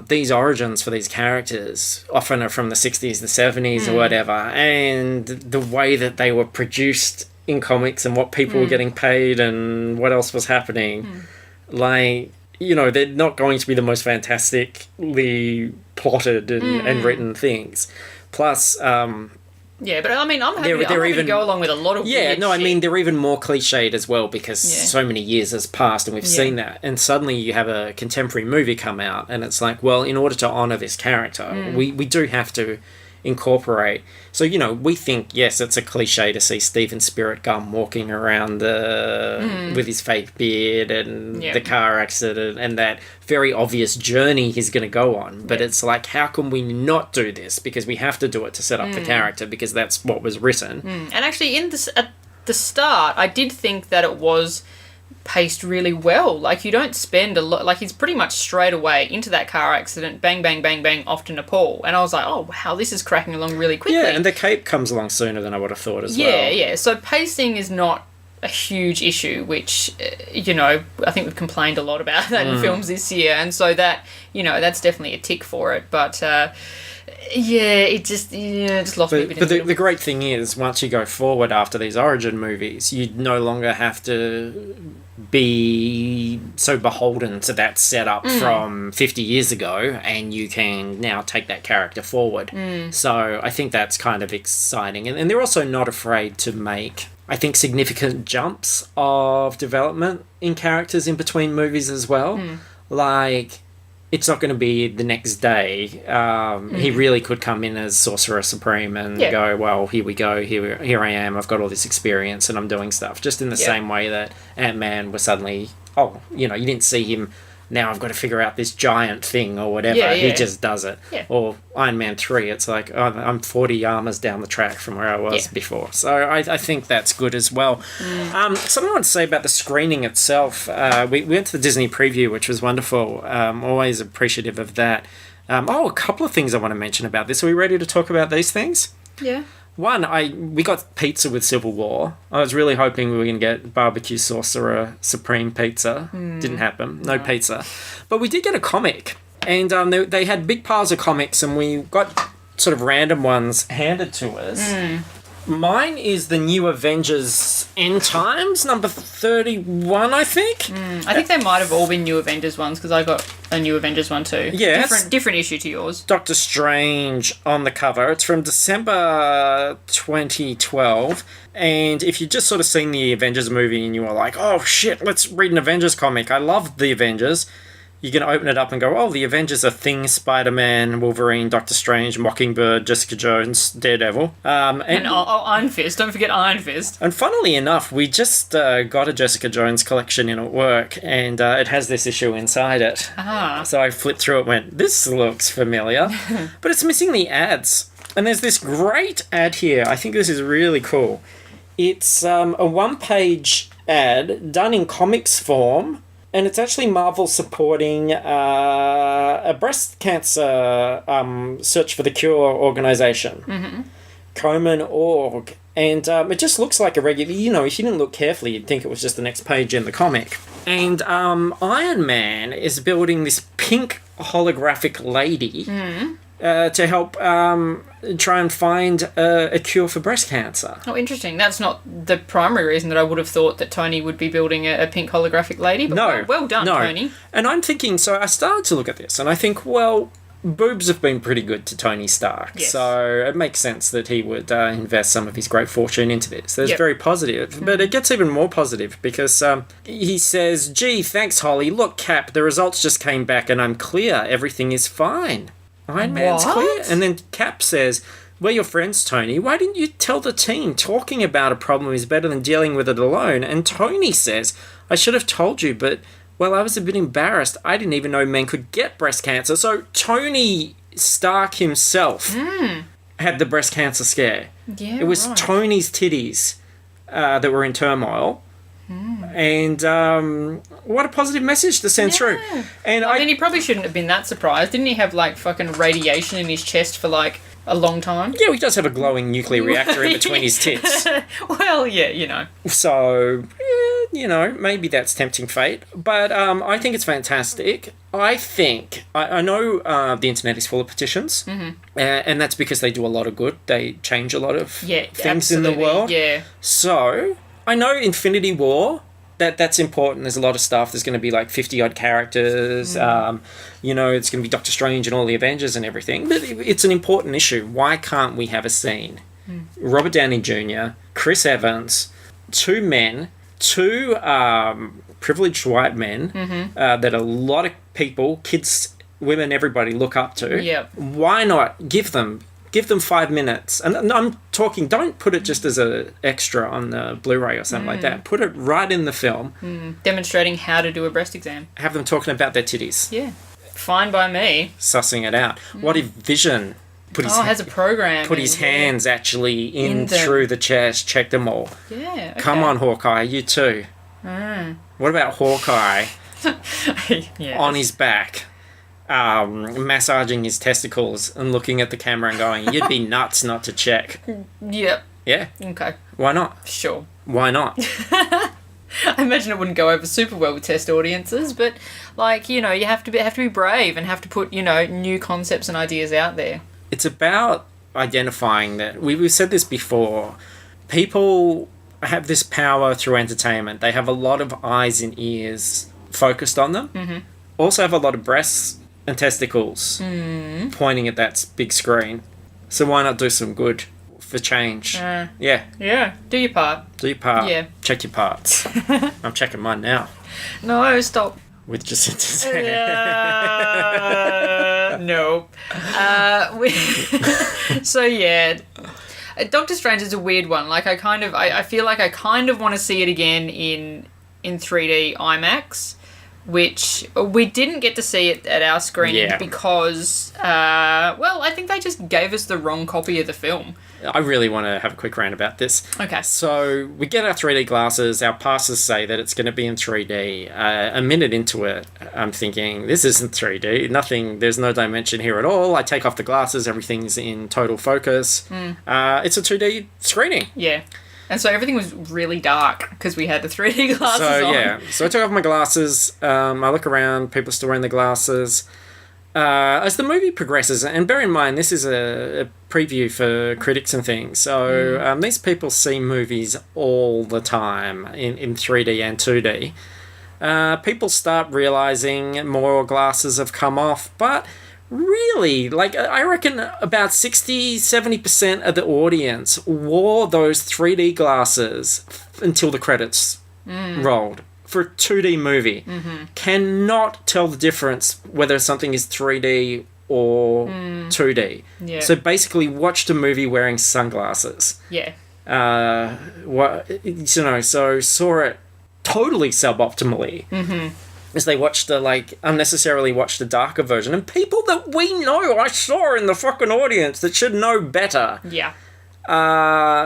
these origins for these characters often are from the 60s, the 70s or whatever, and the way that they were produced in comics and what people were getting paid and what else was happening, like, you know, they're not going to be the most fantastically plotted and written things. Plus, yeah, but I mean, I'm happy to go along with a lot of weird I shit. mean, they're even more cliched as well, because so many years has passed and we've seen that. And suddenly you have a contemporary movie come out and it's like, well, in order to honour this character, we do have to incorporate. So, you know, we think, yes, it's a cliche to see Steven Spirit Gum walking around with his fake beard and the car accident and that very obvious journey he's going to go on. But it's like, how can we not do this? Because we have to do it to set up the character, because that's what was written. And actually, at the start, I did think that it was paced really well. Like, you don't spend a lot, like, he's pretty much straight away into that car accident, bang, bang, bang, bang, off to Nepal. And I was like, oh, wow, this is cracking along really quickly. Yeah, and the cape comes along sooner than I would have thought as well. Yeah. So pacing is not a huge issue, which, you know, I think we've complained a lot about that in films this year. And so that, you know, that's definitely a tick for it. But, it just lost me a bit. But the great thing is, once you go forward after these origin movies, you no longer have to be so beholden to that setup from 50 years ago, and you can now take that character forward. So I think that's kind of exciting. And they're also not afraid to make, I think, significant jumps of development in characters in between movies as well. Like, it's not going to be the next day. He really could come in as Sorcerer Supreme and go, well, here we go, here I am, I've got all this experience and I'm doing stuff. Just in the same way that Ant-Man was suddenly, you didn't see him, now I've got to figure out this giant thing or whatever. He just does it. Or Iron Man 3, it's like, I'm 40 armors down the track from where I was before. So I think that's good as well. Something I want to say about the screening itself. We went to the Disney preview, which was wonderful. Always appreciative of that. A couple of things I want to mention about this. Are we ready to talk about these things? Yeah. One, we got pizza with Civil War. I was really hoping we were going to get barbecue Sorcerer Supreme pizza. Didn't happen. No pizza. But we did get a comic. And they had big piles of comics, and we got sort of random ones handed to us. Mine is the New Avengers End Times, number 31, I think. I think they might have all been New Avengers ones, because I got a New Avengers one too. Yeah. Different issue to yours. Dr Strange on the cover. It's from December 2012. And if you'd just sort of seen the Avengers movie and you were like, oh shit, let's read an Avengers comic. I love the Avengers. You can open it up and go, oh, the Avengers are Thing, Spider-Man, Wolverine, Doctor Strange, Mockingbird, Jessica Jones, Daredevil. And Iron Fist. Don't forget Iron Fist. And funnily enough, we just got a Jessica Jones collection in at work, and it has this issue inside it. So I flipped through it and went, this looks familiar. But it's missing the ads. And there's this great ad here. I think this is really cool. It's a one-page ad done in comics form. And it's actually Marvel supporting a breast cancer search for the cure organisation, Komen.org. And it just looks like a regular, if you didn't look carefully, you'd think it was just the next page in the comic. And Iron Man is building this pink holographic lady to help try and find a cure for breast cancer. Oh, interesting. That's not the primary reason that I would have thought that Tony would be building a pink holographic lady. But No. well done, Tony. And I'm thinking, so I started to look at this, and I think, well, boobs have been pretty good to Tony Stark, Yes. so it makes sense that he would invest some of his great fortune into this. That's Yep. very positive, but it gets even more positive because he says, "Gee, thanks, Holly. Look, Cap, the results just came back and I'm clear. Everything is fine. Iron Man's What? clear." And then Cap says, "We're your friends, Tony. Why didn't you tell the team? Talking about a problem is better than dealing with it alone." And Tony says, "I should have told you, but, well, I was a bit embarrassed. I didn't even know men could get breast cancer." So Tony Stark himself had the breast cancer scare. Yeah, It was right. Tony's titties that were in turmoil. And what a positive message to send through. And I mean, he probably shouldn't have been that surprised. Didn't he have, like, fucking radiation in his chest for, like, a long time? yeah, he does have a glowing nuclear reactor in between his tits. Well, yeah, you know. So, maybe that's tempting fate. But I think it's fantastic. I think, I know the internet is full of petitions. And that's because they do a lot of good. They change a lot of Yeah, things in the absolutely. world. Yeah. So, I know Infinity War, that's important. There's a lot of stuff. There's going to be like 50-odd characters. It's going to be Doctor Strange and all the Avengers and everything. But it's an important issue. Why can't we have a scene? Robert Downey Jr., Chris Evans, two men, two privileged white men that a lot of people, kids, women, everybody look up to. Yep. Why not give them 5 minutes? And I'm talking, don't put it just as a extra on the Blu-ray or something like that. Put it right in the film. Demonstrating how to do a breast exam. Have them talking about their titties. Yeah. Fine by me. Sussing it out. What if Vision put Has a program. put his hands actually in In them. through the chest, check them all. Yeah. Okay. Come on, Hawkeye, you too. What about Hawkeye Yeah. on his back, massaging his testicles and looking at the camera and going, "You'd be nuts not to check." Yep. Yeah, Okay. why not? Sure. Why not? I imagine it wouldn't go over super well with test audiences, but like, you have to be brave and have to put, new concepts and ideas out there. It's about identifying that we've said this before. People have this power through entertainment. They have a lot of eyes and ears focused on them. Also have a lot of breasts and testicles pointing at that big screen. So why not do some good for change? Yeah, Yeah. Do your part. do your part. Yeah. Check your parts. I'm checking mine now No, stop. with Jacinta. No. So yeah, Doctor Strange is a weird one. Like I feel like I kind of want to see it again in 3D IMAX, which we didn't get to see it at our screening Yeah. because I think they just gave us the wrong copy of the film. I really want to have a quick rant about this. Okay. So we get our 3D glasses. Our passes say that it's going to be in 3D. A minute into it, I'm thinking, this isn't 3D. There's no dimension here at all. I take off the glasses. Everything's in total focus. It's a 2D screening. Yeah. And so everything was really dark because we had the 3D glasses So, on. yeah. So I took off my glasses. I look around. People are still wearing the glasses. As the movie progresses, and bear in mind, this is a preview for critics and things, so these people see movies all the time in 3D and 2D. People start realizing more glasses have come off, but really, I reckon about 60-70% of the audience wore those 3D glasses until the credits rolled. For a 2D movie, cannot tell the difference whether something is 3D or 2D. Yeah. So basically, watched a movie wearing sunglasses. Yeah. So saw it totally suboptimally. As they watched unnecessarily watched the darker version, and people that we know, I saw in the fucking audience that should know better. Yeah.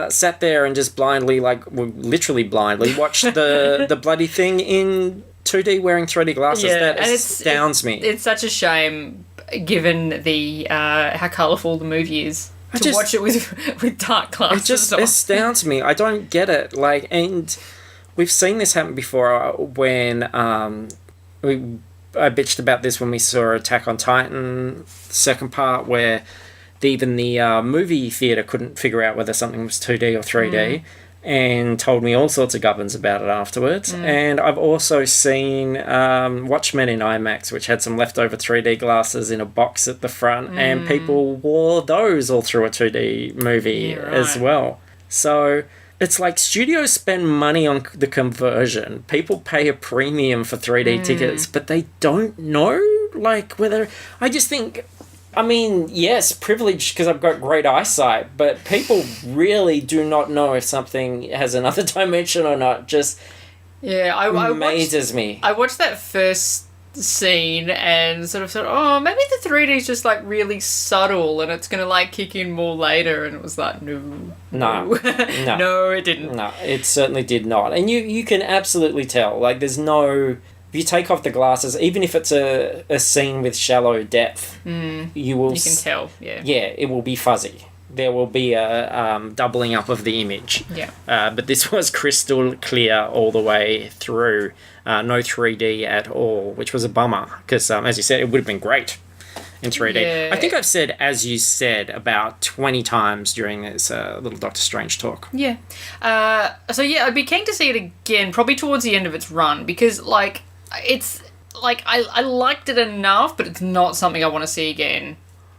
Sat there and just literally blindly watched the bloody thing in 2D wearing 3D glasses. Yeah, That and astounds me. It's such a shame, given the how colourful the movie is, to watch it with dark glasses. It just on. astounds me. I don't get it. And we've seen this happen before when I bitched about this when we saw Attack on Titan, second part, where even the movie theatre couldn't figure out whether something was 2D or 3D, and told me all sorts of gubbins about it afterwards. And I've also seen Watchmen in IMAX, which had some leftover 3D glasses in a box at the front, and people wore those all through a 2D movie as well. So it's like studios spend money on the conversion. People pay a premium for 3D tickets, but they don't know, like, whether... I just think... I mean, yes, privileged because I've got great eyesight, but people really do not know if something has another dimension or not. Just amazes me. I watched that first scene and sort of thought, oh, maybe the 3D is just like really subtle and it's going to like kick in more later. And it was like, no. No, it didn't. No, it certainly did not. And you can absolutely tell. Like, there's no... If you take off the glasses, even if it's a scene with shallow depth, you can tell, yeah. Yeah, it will be fuzzy. There will be a doubling up of the image. Yeah. But this was crystal clear all the way through. No 3D at all, which was a bummer. Because, as you said, it would have been great in 3D. Yeah. I think I've said, as you said, about 20 times during this little Doctor Strange talk. Yeah. I'd be keen to see it again, probably towards the end of its run, because, like... It's like I liked it enough, but it's not something I want to see again.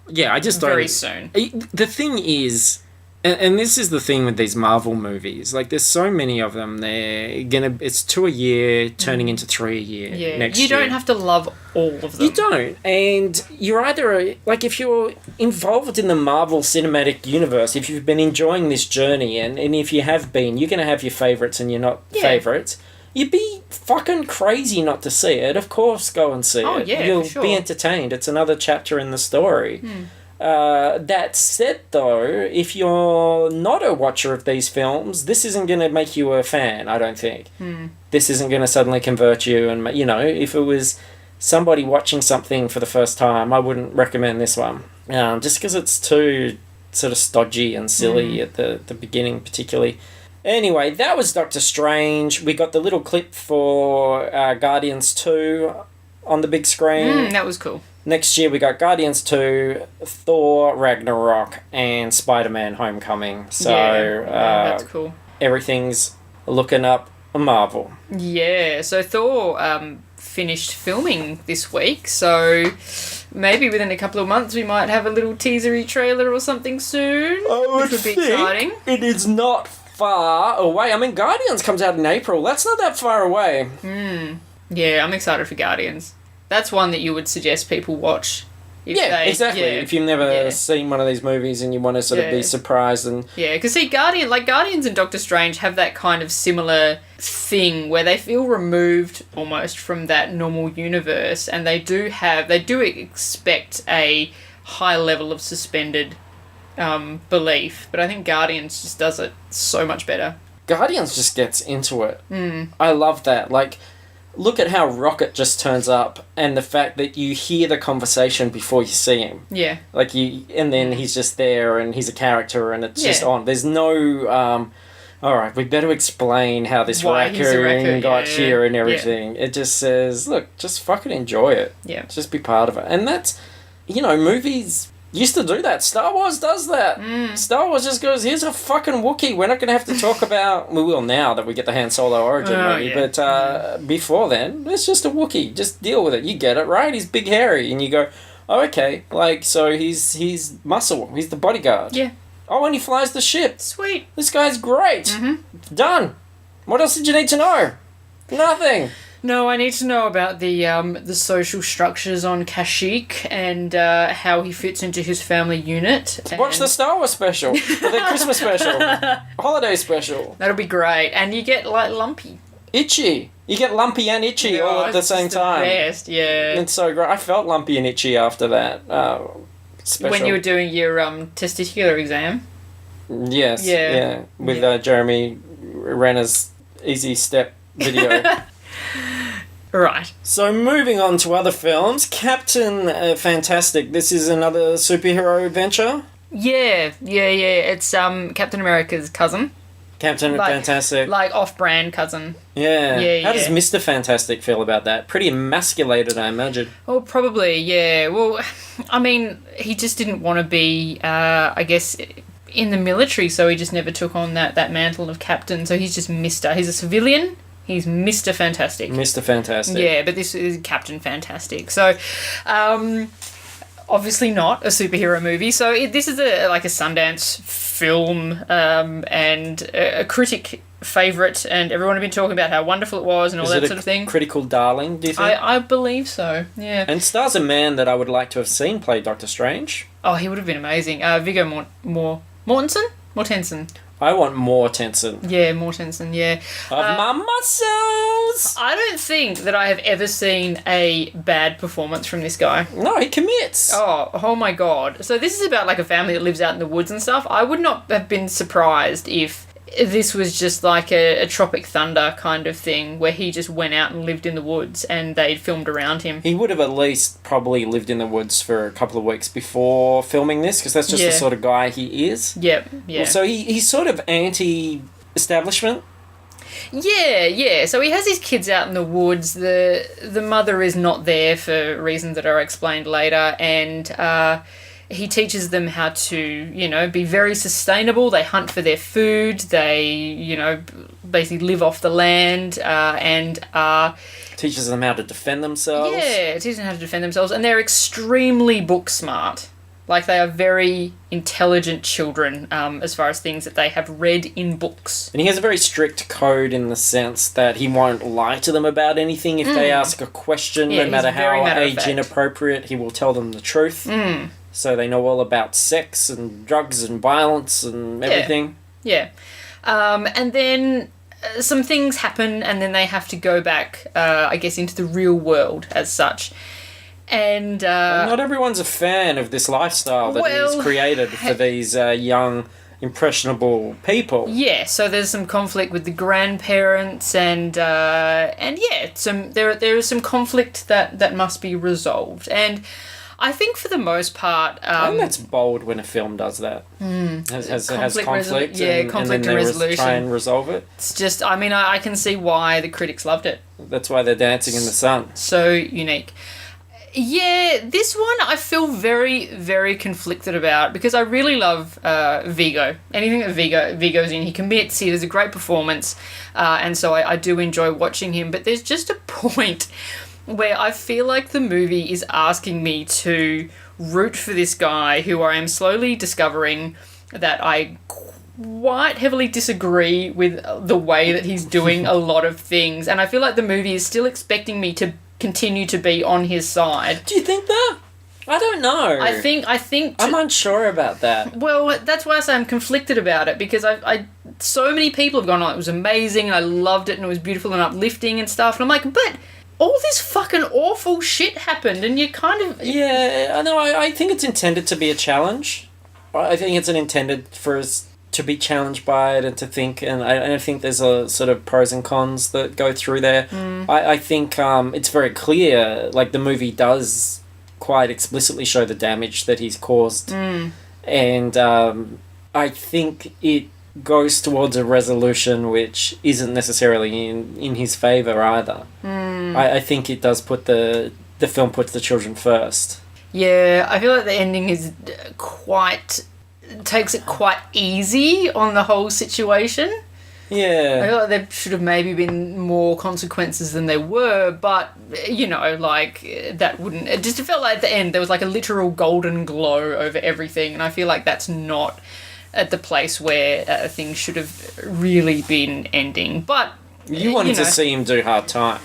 Yeah, I just very soon. The thing is, and this is the thing with these Marvel movies. Like, there's so many of them. It's 2 a year, turning into 3 a year. Next year. You don't have to love all of them. You don't, and you're either like, if you're involved in the Marvel Cinematic Universe, if you've been enjoying this journey, and if you have been, you're gonna have your favorites and your not favorites. You'd be fucking crazy not to see it. Of course, go and see it. Oh, yeah, You'll for sure. be entertained. It's another chapter in the story. That said, though, if you're not a watcher of these films, this isn't going to make you a fan, I don't think. This isn't going to suddenly convert you. And, if it was somebody watching something for the first time, I wouldn't recommend this one. Just because it's too sort of stodgy and silly at the beginning, particularly. Anyway, that was Doctor Strange. We got the little clip for Guardians 2 on the big screen. That was cool. Next year we got Guardians 2, Thor, Ragnarok, and Spider-Man Homecoming. So that's cool. Everything's looking up a Marvel. Yeah, so Thor finished filming this week, so maybe within a couple of months we might have a little teasery trailer or something soon, which would be exciting. It is not far away. I mean, Guardians comes out in April. That's not that far away. Yeah, I'm excited for Guardians. That's one that you would suggest people watch. Exactly. If you've never seen one of these movies and you want to sort of be surprised and... Yeah, because see, Guardians and Doctor Strange have that kind of similar thing where they feel removed almost from that normal universe, and they do expect a high level of suspended belief, but I think Guardians just does it so much better. Guardians just gets into it. I love that. Like, look at how Rocket just turns up, and the fact that you hear the conversation before you see him. Yeah. Like, and then he's just there, and he's a character, and it's just on. There's no, alright, we better explain how this raccoon got here and everything. It just says, look, just fucking enjoy it. Yeah. Just be part of it. And that's, movies used to do that. Star Wars does that. Star Wars just goes, here's a fucking Wookiee. We're not going to have to talk about... We will now that we get the Han Solo origin movie. Yeah. But before then, it's just a Wookiee. Just deal with it. You get it, right? He's big, hairy. And you go, oh, okay. Like, so he's muscle. He's the bodyguard. Yeah. Oh, and he flies the ship. Sweet. This guy's great. Done. What else did you need to know? Nothing. No, I need to know about the social structures on Kashyyyk and how he fits into his family unit. Watch the Star Wars special, or the Christmas special, holiday special. That'll be great, and you get like lumpy, itchy. You get lumpy and itchy all at the same time. Best, yeah. It's so great. I felt lumpy and itchy after that special. When you were doing your testicular exam. Yes. Yeah. With Jeremy Renner's Easy Step video. Right. So moving on to other films, Captain Fantastic. This is another superhero adventure? Yeah. It's Captain America's cousin. Captain Fantastic. Like off-brand cousin. Yeah. Yeah, How does yeah. Mr. Fantastic feel about that? Pretty emasculated, I imagine. Oh, probably, yeah. Well, I mean, he just didn't want to be, I guess, in the military, so he just never took on that mantle of captain. So he's just Mr. He's a civilian. He's Mr. Fantastic. Mr. Fantastic. Yeah, but this is Captain Fantastic. So, obviously not a superhero movie. So this is like a Sundance film, and a critic favourite, and everyone had been talking about how wonderful it was and all that sort of thing. Critical darling, do you think? I believe so, yeah. And stars a man that I would like to have seen play Dr. Strange. Oh, he would have been amazing. Vigo Mortensen? I want more Tenson. Yeah, Mortensen, yeah. Of my muscles! I don't think that I have ever seen a bad performance from this guy. No, he commits. Oh my god. So this is about like a family that lives out in the woods and stuff. I would not have been surprised if this was just like a Tropic Thunder kind of thing where he just went out and lived in the woods and they'd filmed around him. He would have at least probably lived in the woods for a couple of weeks before filming this, because that's just the sort of guy he is. Yep, yeah. Well, so he's sort of anti-establishment. Yeah. So he has his kids out in the woods. The mother is not there for reasons that are explained later, and he teaches them how to, be very sustainable. They hunt for their food. They, basically live off the land, and teaches them how to defend themselves. Yeah, teaches them how to defend themselves, and they're extremely book smart. Like, they are very intelligent children, as far as things that they have read in books. And he has a very strict code in the sense that he won't lie to them about anything. If they ask a question, no matter how age inappropriate, he will tell them the truth. So they know all about sex and drugs and violence and everything. Yeah. And then some things happen, and then they have to go back, I guess, into the real world as such. And not everyone's a fan of this lifestyle that he's created for these young, impressionable people. Yeah, so there's some conflict with the grandparents, and there is some conflict that must be resolved. And I think for the most part, I think that's bold when a film does that. Has conflict, conflict and then they resolution. Try and resolve it. It's just, I can see why the critics loved it. That's why they're dancing in the sun. So unique. Yeah, this one I feel very, very conflicted about, because I really love Vigo. Anything that Vigo's in, he commits, he does a great performance, and so I do enjoy watching him. But there's just a point where I feel like the movie is asking me to root for this guy who I am slowly discovering that I quite heavily disagree with the way that he's doing a lot of things. And I feel like the movie is still expecting me to continue to be on his side. Do you think that? I don't know. I think I'm unsure about that. Well, that's why I say I'm conflicted about it, because I so many people have gone, it was amazing and I loved it and it was beautiful and uplifting and stuff, and I'm like, but all this fucking awful shit happened, and you kind of... Yeah, I know. I think it's intended to be a challenge. I think it's intended for us to be challenged by it and to think, and I think there's a sort of pros and cons that go through there. I think it's very clear, like, the movie does quite explicitly show the damage that he's caused. And I think it goes towards a resolution which isn't necessarily in his favour either. I think it does put the film puts the children first. Yeah, I feel like the ending is takes it quite easy on the whole situation. Yeah. I feel like there should have maybe been more consequences than there were, but, that wouldn't... It just felt like at the end there was like a literal golden glow over everything, and I feel like that's not at the place where things should have really been ending. But... You wanted to see him do hard time.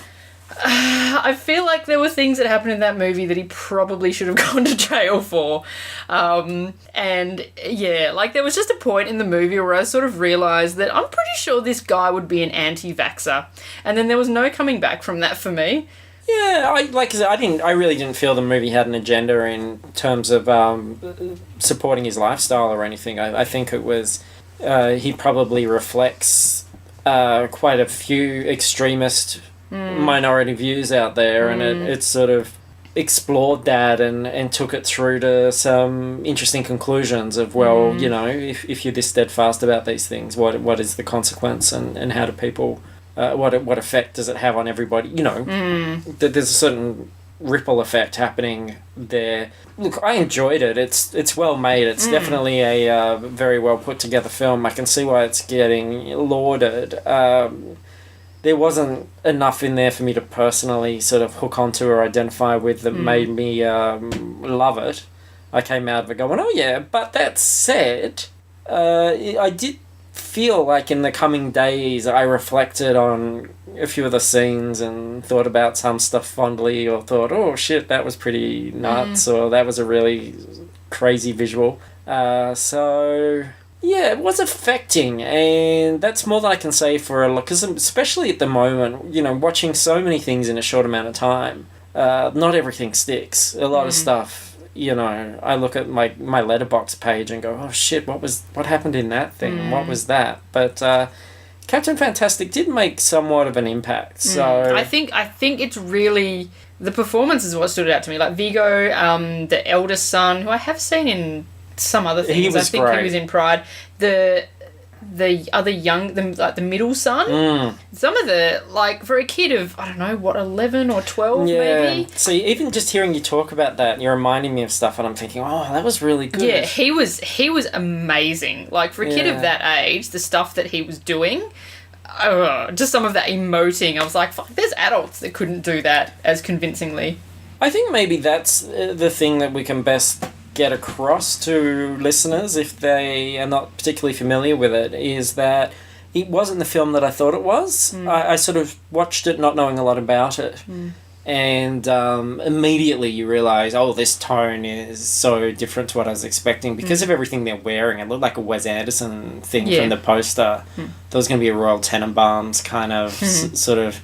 I feel like there were things that happened in that movie that he probably should have gone to jail for. And yeah, like there was just a point in the movie where I sort of realised that I'm pretty sure this guy would be an anti-vaxxer. And then there was no coming back from that for me. Yeah, I really didn't feel the movie had an agenda in terms of supporting his lifestyle or anything. I think it was he probably reflects quite a few extremist minority views out there, and it's sort of explored that and took it through to some interesting conclusions of, well, you know, if you're this steadfast about these things, what is the consequence, and how do people, what effect does it have on everybody? You know, there's a certain ripple effect happening there. Look, I enjoyed it. It's well made. It's definitely a very well put together film. I can see why it's getting lauded. There wasn't enough in there for me to personally sort of hook onto or identify with that made me love it. I came out of it going, oh yeah, but that said, I did feel like in the coming days I reflected on a few of the scenes and thought about some stuff fondly, or thought, oh shit, that was pretty nuts, or that was a really crazy visual. So... yeah, it was affecting, and that's more than I can say for a lot, because especially at the moment, you know, watching so many things in a short amount of time, not everything sticks. A lot of stuff, you know, I look at my Letterboxd page and go, oh shit, what happened in that thing? What was that? But Captain Fantastic did make somewhat of an impact. So I think it's really, the performance is what stood out to me. Like Vigo, the eldest son, who I have seen in some other things. I think great. he was in Pride. The other the middle son. Some of the, like, for a kid of, I don't know, what, 11 or 12 maybe. See, even just hearing you talk about that, you're reminding me of stuff, and I'm thinking, oh, that was really good. Yeah, he was amazing. Like, for a kid of that age, the stuff that he was doing, just some of that emoting. I was like, fuck, there's adults that couldn't do that as convincingly. I think maybe that's the thing that we can best get across to listeners if they are not particularly familiar with it, is that it wasn't the film that I thought it was. I sort of watched it not knowing a lot about it, and immediately you realise, oh, this tone is so different to what I was expecting because of everything they're wearing. It looked like a Wes Anderson thing from the poster. There was going to be a Royal Tenenbaums kind of sort of,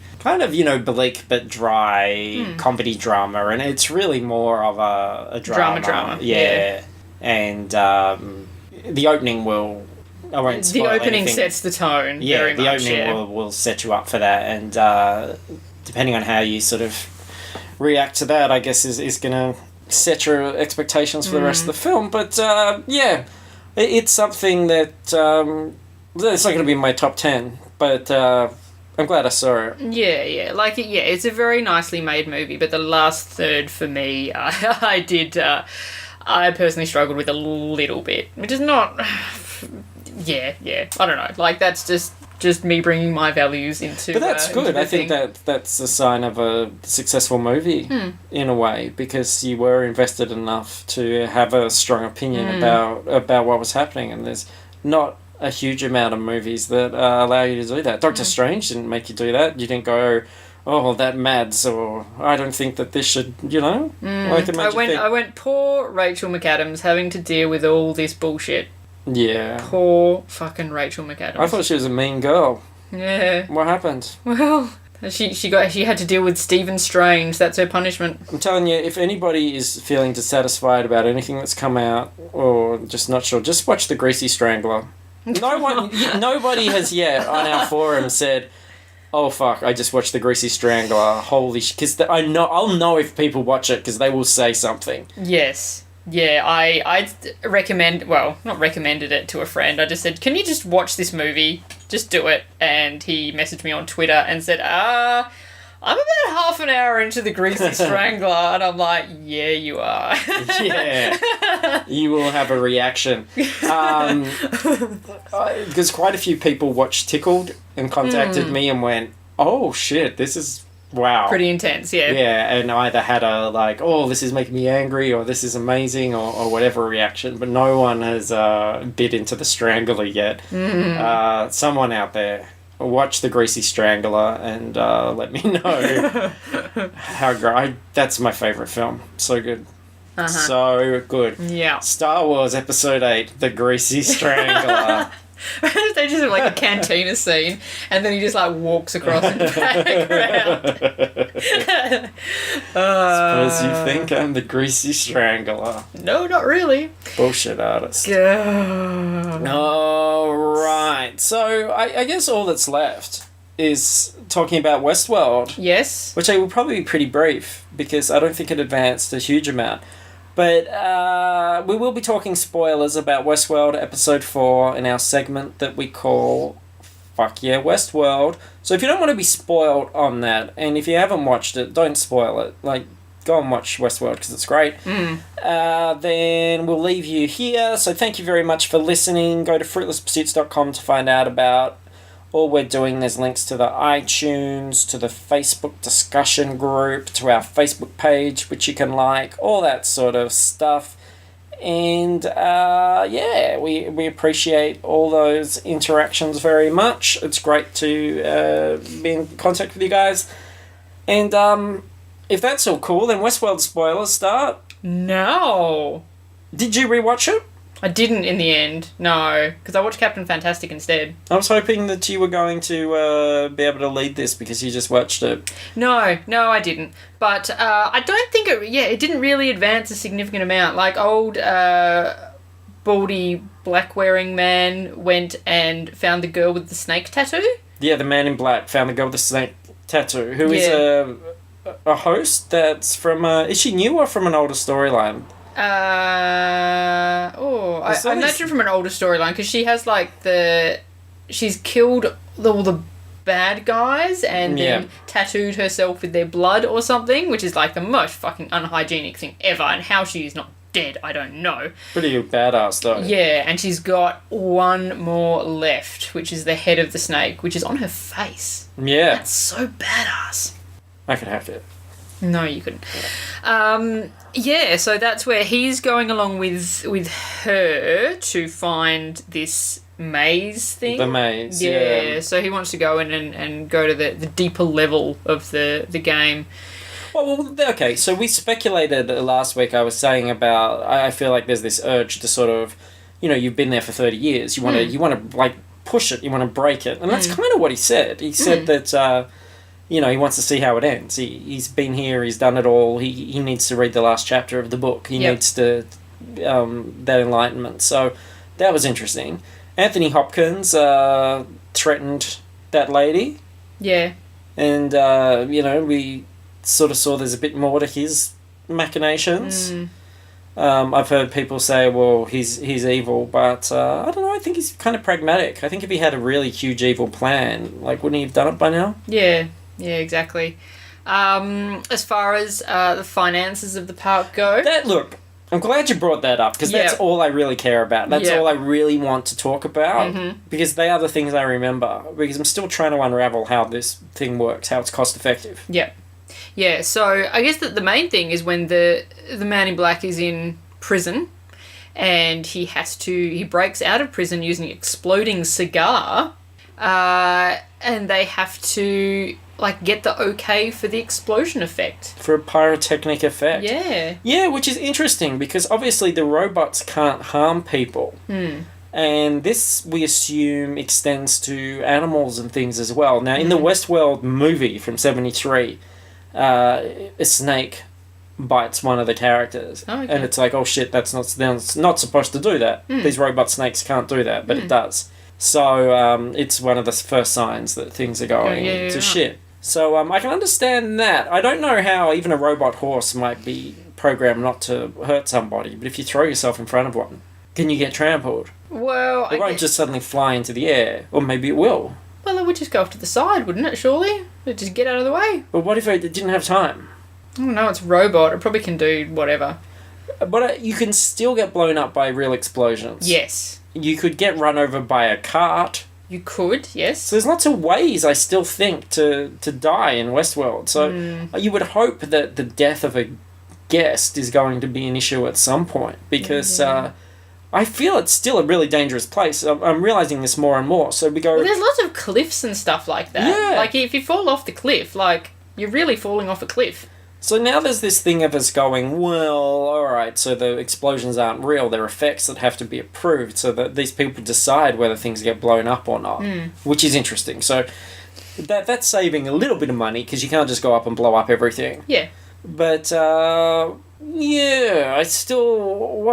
you know, bleak but dry comedy drama, and it's really more of a drama. Yeah. And the opening will... I won't spoil The opening anything. sets the tone Yeah, very the much. opening will set you up for that, and depending on how you sort of react to that, I guess is going to set your expectations for the rest of the film. But yeah, it's something that it's not going to be in my top 10, but I'm glad I saw it. Yeah, like it's a very nicely made movie, but the last third for me, I personally struggled with a little bit, which is not. Yeah, I don't know. Like, that's just me bringing my values into. But that's good. I think thing. that's a sign of a successful movie in a way, because you were invested enough to have a strong opinion about what was happening, and there's not a huge amount of movies that allow you to do that. Dr. Strange didn't make you do that. You didn't go, oh, that mads, or I don't think that this should, you know? I went, poor Rachel McAdams having to deal with all this bullshit. Yeah. Poor fucking Rachel McAdams. I thought she was a mean girl. Yeah. What happened? Well, she had to deal with Stephen Strange. That's her punishment. I'm telling you, if anybody is feeling dissatisfied about anything that's come out, or just not sure, just watch The Greasy Strangler. Nobody has yet on our forum said, oh fuck, I just watched The Greasy Strangler. Holy shit. Because I'll know if people watch it, because they will say something. Yes. Yeah, I recommend, well, not recommended it to a friend. I just said, can you just watch this movie? Just do it. And he messaged me on Twitter and said, I'm about half an hour into The Greasy Strangler. And I'm like, yeah, you are. Yeah. You will have a reaction. Because quite a few people watched Tickled and contacted me and went, oh shit, this is... wow. Pretty intense, yeah. Yeah, and either had a, like, oh, this is making me angry, or this is amazing, or whatever reaction, but no one has bit into the Strangler yet. Someone out there, watch The Greasy Strangler and let me know how great. That's my favourite film. So good. So good. Yeah. Star Wars Episode 8, The Greasy Strangler. They just have like a cantina scene, and then he just like walks across in the background. Suppose you think I'm the Greasy Strangler. No, not really. Bullshit artist. Alright, so I guess all that's left is talking about Westworld. Yes. Which I will probably be pretty brief, because I don't think it advanced a huge amount. But we will be talking spoilers about Westworld Episode 4 in our segment that we call Fuck Yeah Westworld. So if you don't want to be spoiled on that, and if you haven't watched it, don't spoil it. Like, go and watch Westworld because it's great. Then we'll leave you here. So thank you very much for listening. Go to fruitlesspursuits.com to find out about all we're doing. There's links to the iTunes, to the Facebook discussion group, to our Facebook page, which you can like, all that sort of stuff. And yeah, we appreciate all those interactions very much. It's great to be in contact with you guys. And if that's all cool, then Westworld spoilers start. No. Did you rewatch it? I didn't in the end, no, because I watched Captain Fantastic instead. I was hoping that you were going to be able to lead this because you just watched it. No, I didn't. But I don't think it didn't really advance a significant amount. Like, old baldy black-wearing man went and found the girl with the snake tattoo. Yeah, the man in black found the girl with the snake tattoo, who is a host that's from... is she new or from an older storyline? I imagine from an older storyline, because she has she's killed all the bad guys and then tattooed herself with their blood or something, which is like the most fucking unhygienic thing ever, and how she is not dead, I don't know. Pretty badass though. Yeah, and she's got one more left, which is the head of the snake, which is on her face. Yeah. That's so badass. I could have it. No, you couldn't. So that's where he's going along with her to find this maze thing. The maze, yeah. So he wants to go in and go to the deeper level of the game. Well, okay, so we speculated last week, I was saying about, I feel like there's this urge to sort of, you've been there for 30 years, you want to like, push it, you want to break it. And that's kind of what he said. He said that... he wants to see how it ends. He's been here, he's done it all. He needs to read the last chapter of the book. He needs to that enlightenment. So that was interesting. Anthony Hopkins threatened that lady. Yeah. And, we sort of saw there's a bit more to his machinations. I've heard people say, well, he's evil, but I don't know, I think he's kind of pragmatic. I think if he had a really huge evil plan, wouldn't he have done it by now? Yeah, exactly. As far as the finances of the park go... Look, I'm glad you brought that up, because that's all I really care about. That's all I really want to talk about, because they are the things I remember, because I'm still trying to unravel how this thing works, how it's cost effective. Yeah, so I guess that the main thing is when the man in black is in prison, and he breaks out of prison using an exploding cigar, and they have to get the okay for the explosion effect. For a pyrotechnic effect. Yeah. Yeah, which is interesting because obviously the robots can't harm people. And this, we assume, extends to animals and things as well. Now, in the Westworld movie from 1973, a snake bites one of the characters. Oh, okay. And it's like, oh shit, that's not supposed to do that. These robot snakes can't do that, but it does. So it's one of the first signs that things are going to shit. So I can understand that. I don't know how even a robot horse might be programmed not to hurt somebody, but if you throw yourself in front of one, can you get trampled? Well, it won't just suddenly fly into the air, or maybe it will. Well, it would just go off to the side, wouldn't it, surely? It'd just get out of the way. But what if it didn't have time? I don't know, it's a robot. It probably can do whatever. But you can still get blown up by real explosions. Yes. You could get run over by a cart. You could, yes. So there's lots of ways, I still think, to die in Westworld. So you would hope that the death of a guest is going to be an issue at some point. Because I feel it's still a really dangerous place. I'm realising this more and more. So we go... Well, there's lots of cliffs and stuff like that. Yeah. If you fall off the cliff, you're really falling off a cliff. So now there's this thing of us going, well, alright, so the explosions aren't real, they're effects that have to be approved so that these people decide whether things get blown up or not, which is interesting. So that's saving a little bit of money because you can't just go up and blow up everything. Yeah. But, yeah, I still...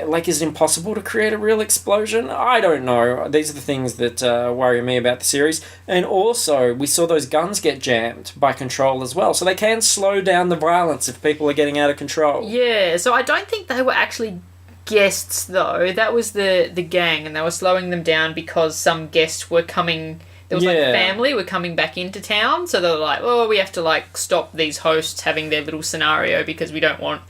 like, is it impossible to create a real explosion? I don't know. These are the things that worry me about the series. And also, we saw those guns get jammed by Control as well. So they can slow down the violence if people are getting out of control. Yeah, so I don't think they were actually guests, though. That was the gang, and they were slowing them down because some guests were coming... There was, like, family were coming back into town, so they were like, oh, we have to, like, stop these hosts having their little scenario because we don't want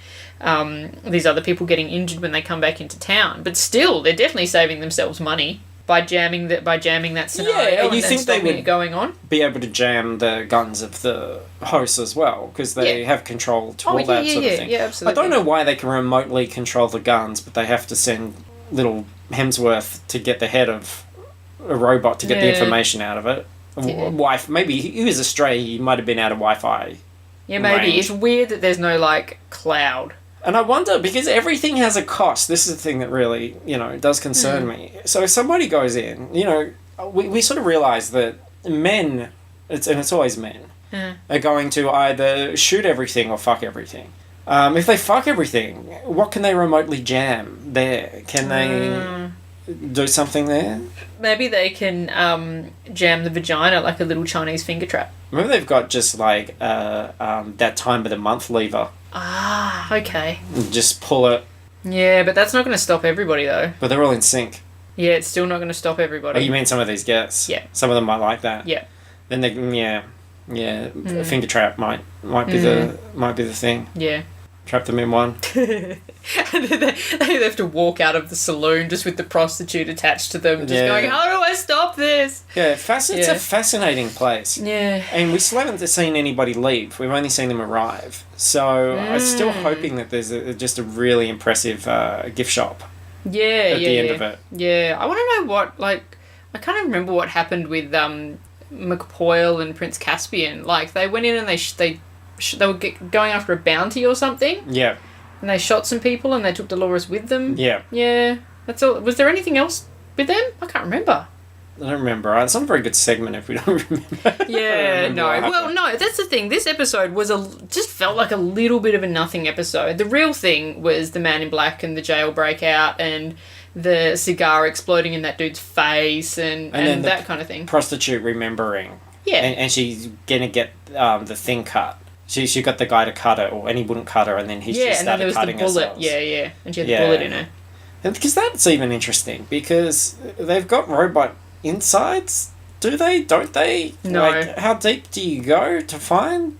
these other people getting injured when they come back into town. But still, they're definitely saving themselves money by jamming that scenario and you think they would it going on. Be able to jam the guns of the hosts as well, because they have control to all that sort of thing. Yeah, absolutely. I don't know why they can remotely control the guns, but they have to send little Hemsworth to get the head of a robot to get the information out of it. Maybe he was astray. He might have been out of Wi-Fi. Yeah, maybe. range. It's weird that there's no, like, cloud. And I wonder, because everything has a cost. This is the thing that really, does concern me. So if somebody goes in, we sort of realise that men, it's always men, are going to either shoot everything or fuck everything. If they fuck everything, what can they remotely jam there? Can they do something there? Maybe they can jam the vagina like a little Chinese finger trap. Maybe they've got just like that time of the month lever. Ah, okay. Just pull it. Yeah, but that's not going to stop everybody, though. But they're all in sync. Yeah, it's still not going to stop everybody. Oh, you mean some of these guests? Yeah. Some of them might like that. Yeah. Then a finger trap might be the thing. Yeah. Trap them in one. And then they have to walk out of the saloon just with the prostitute attached to them, just going, how do I stop this? Yeah, it's a fascinating place. Yeah. And we still haven't seen anybody leave. We've only seen them arrive. So I'm still hoping that there's just a really impressive gift shop at the end of it. Yeah. I want to know what, like, I can't remember what happened with McPoyle and Prince Caspian. Like, they went in and they were going after a bounty or something. Yeah. And they shot some people and they took Dolores with them. Yeah. Yeah. That's all. Was there anything else with them? I can't remember. I don't remember. It's not a very good segment if we don't remember. Yeah, no. Well, no, that's the thing. This episode was just felt like a little bit of a nothing episode. The real thing was the Man in Black and the jail breakout and the cigar exploding in that dude's face and that kind of thing. Prostitute remembering. Yeah. And she's going to get the thing cut. She got the guy to cut it, and he wouldn't cut her, and then he just started cutting herself. Yeah, and then there was the bullet. Yeah. And she had the bullet in her. And because that's even interesting, because they've got robot insides. Do they? Don't they? No. Like, how deep do you go to find?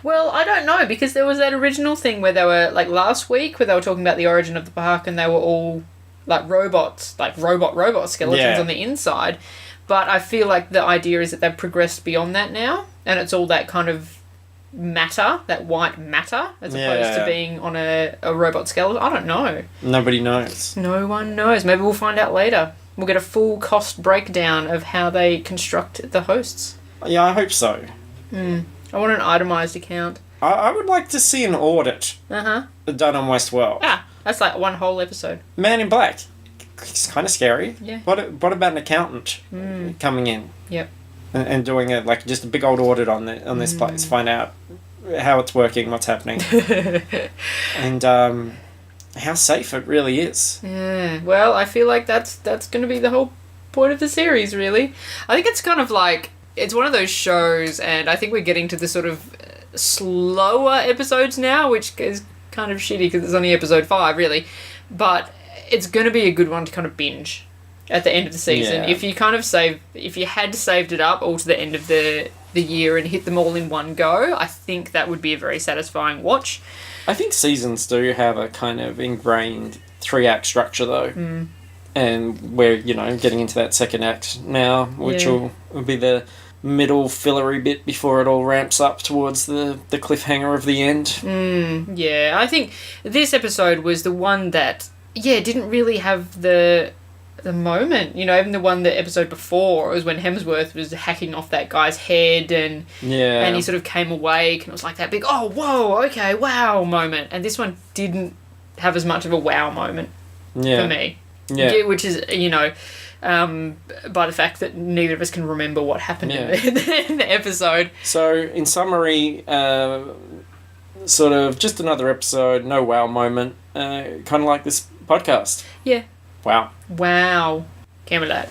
Well, I don't know, because there was that original thing where they were, like, last week, where they were talking about the origin of the park, and they were all, like, robots, like robot skeletons on the inside. But I feel like the idea is that they've progressed beyond that now, and it's all that kind of matter, that white matter, as opposed to being on a robot skeleton. I don't know. Nobody knows. No one knows. Maybe we'll find out later. We'll get a full cost breakdown of how they construct the hosts. Yeah, I hope so. I want an itemised account. I would like to see an audit done on Westworld. Ah, that's like one whole episode. Man in Black. It's kind of scary. Yeah. What about an accountant coming in? Yep. And doing just a big old audit on this place, find out how it's working, what's happening, and how safe it really is. Yeah. Well, I feel like that's going to be the whole point of the series, really. I think it's kind of like, it's one of those shows, and I think we're getting to the sort of slower episodes now, which is kind of shitty because it's only episode 5, really. But it's going to be a good one to kind of binge at the end of the season. Yeah. If you had saved it up all to the end of the year and hit them all in one go, I think that would be a very satisfying watch. I think seasons do have a kind of ingrained 3-act structure, though. And we're, getting into that second act now, which will be the middle fillery bit before it all ramps up towards the cliffhanger of the end. Yeah, I think this episode was the one that, didn't really have the moment, even the episode before was when Hemsworth was hacking off that guy's head and he sort of came awake and it was like that big, oh, whoa, okay, wow moment. And this one didn't have as much of a wow moment for me. Yeah. Which is, by the fact that neither of us can remember what happened in the episode. So, in summary, sort of just another episode, no wow moment, kind of like this podcast. Yeah. Wow. Wow. Camelot.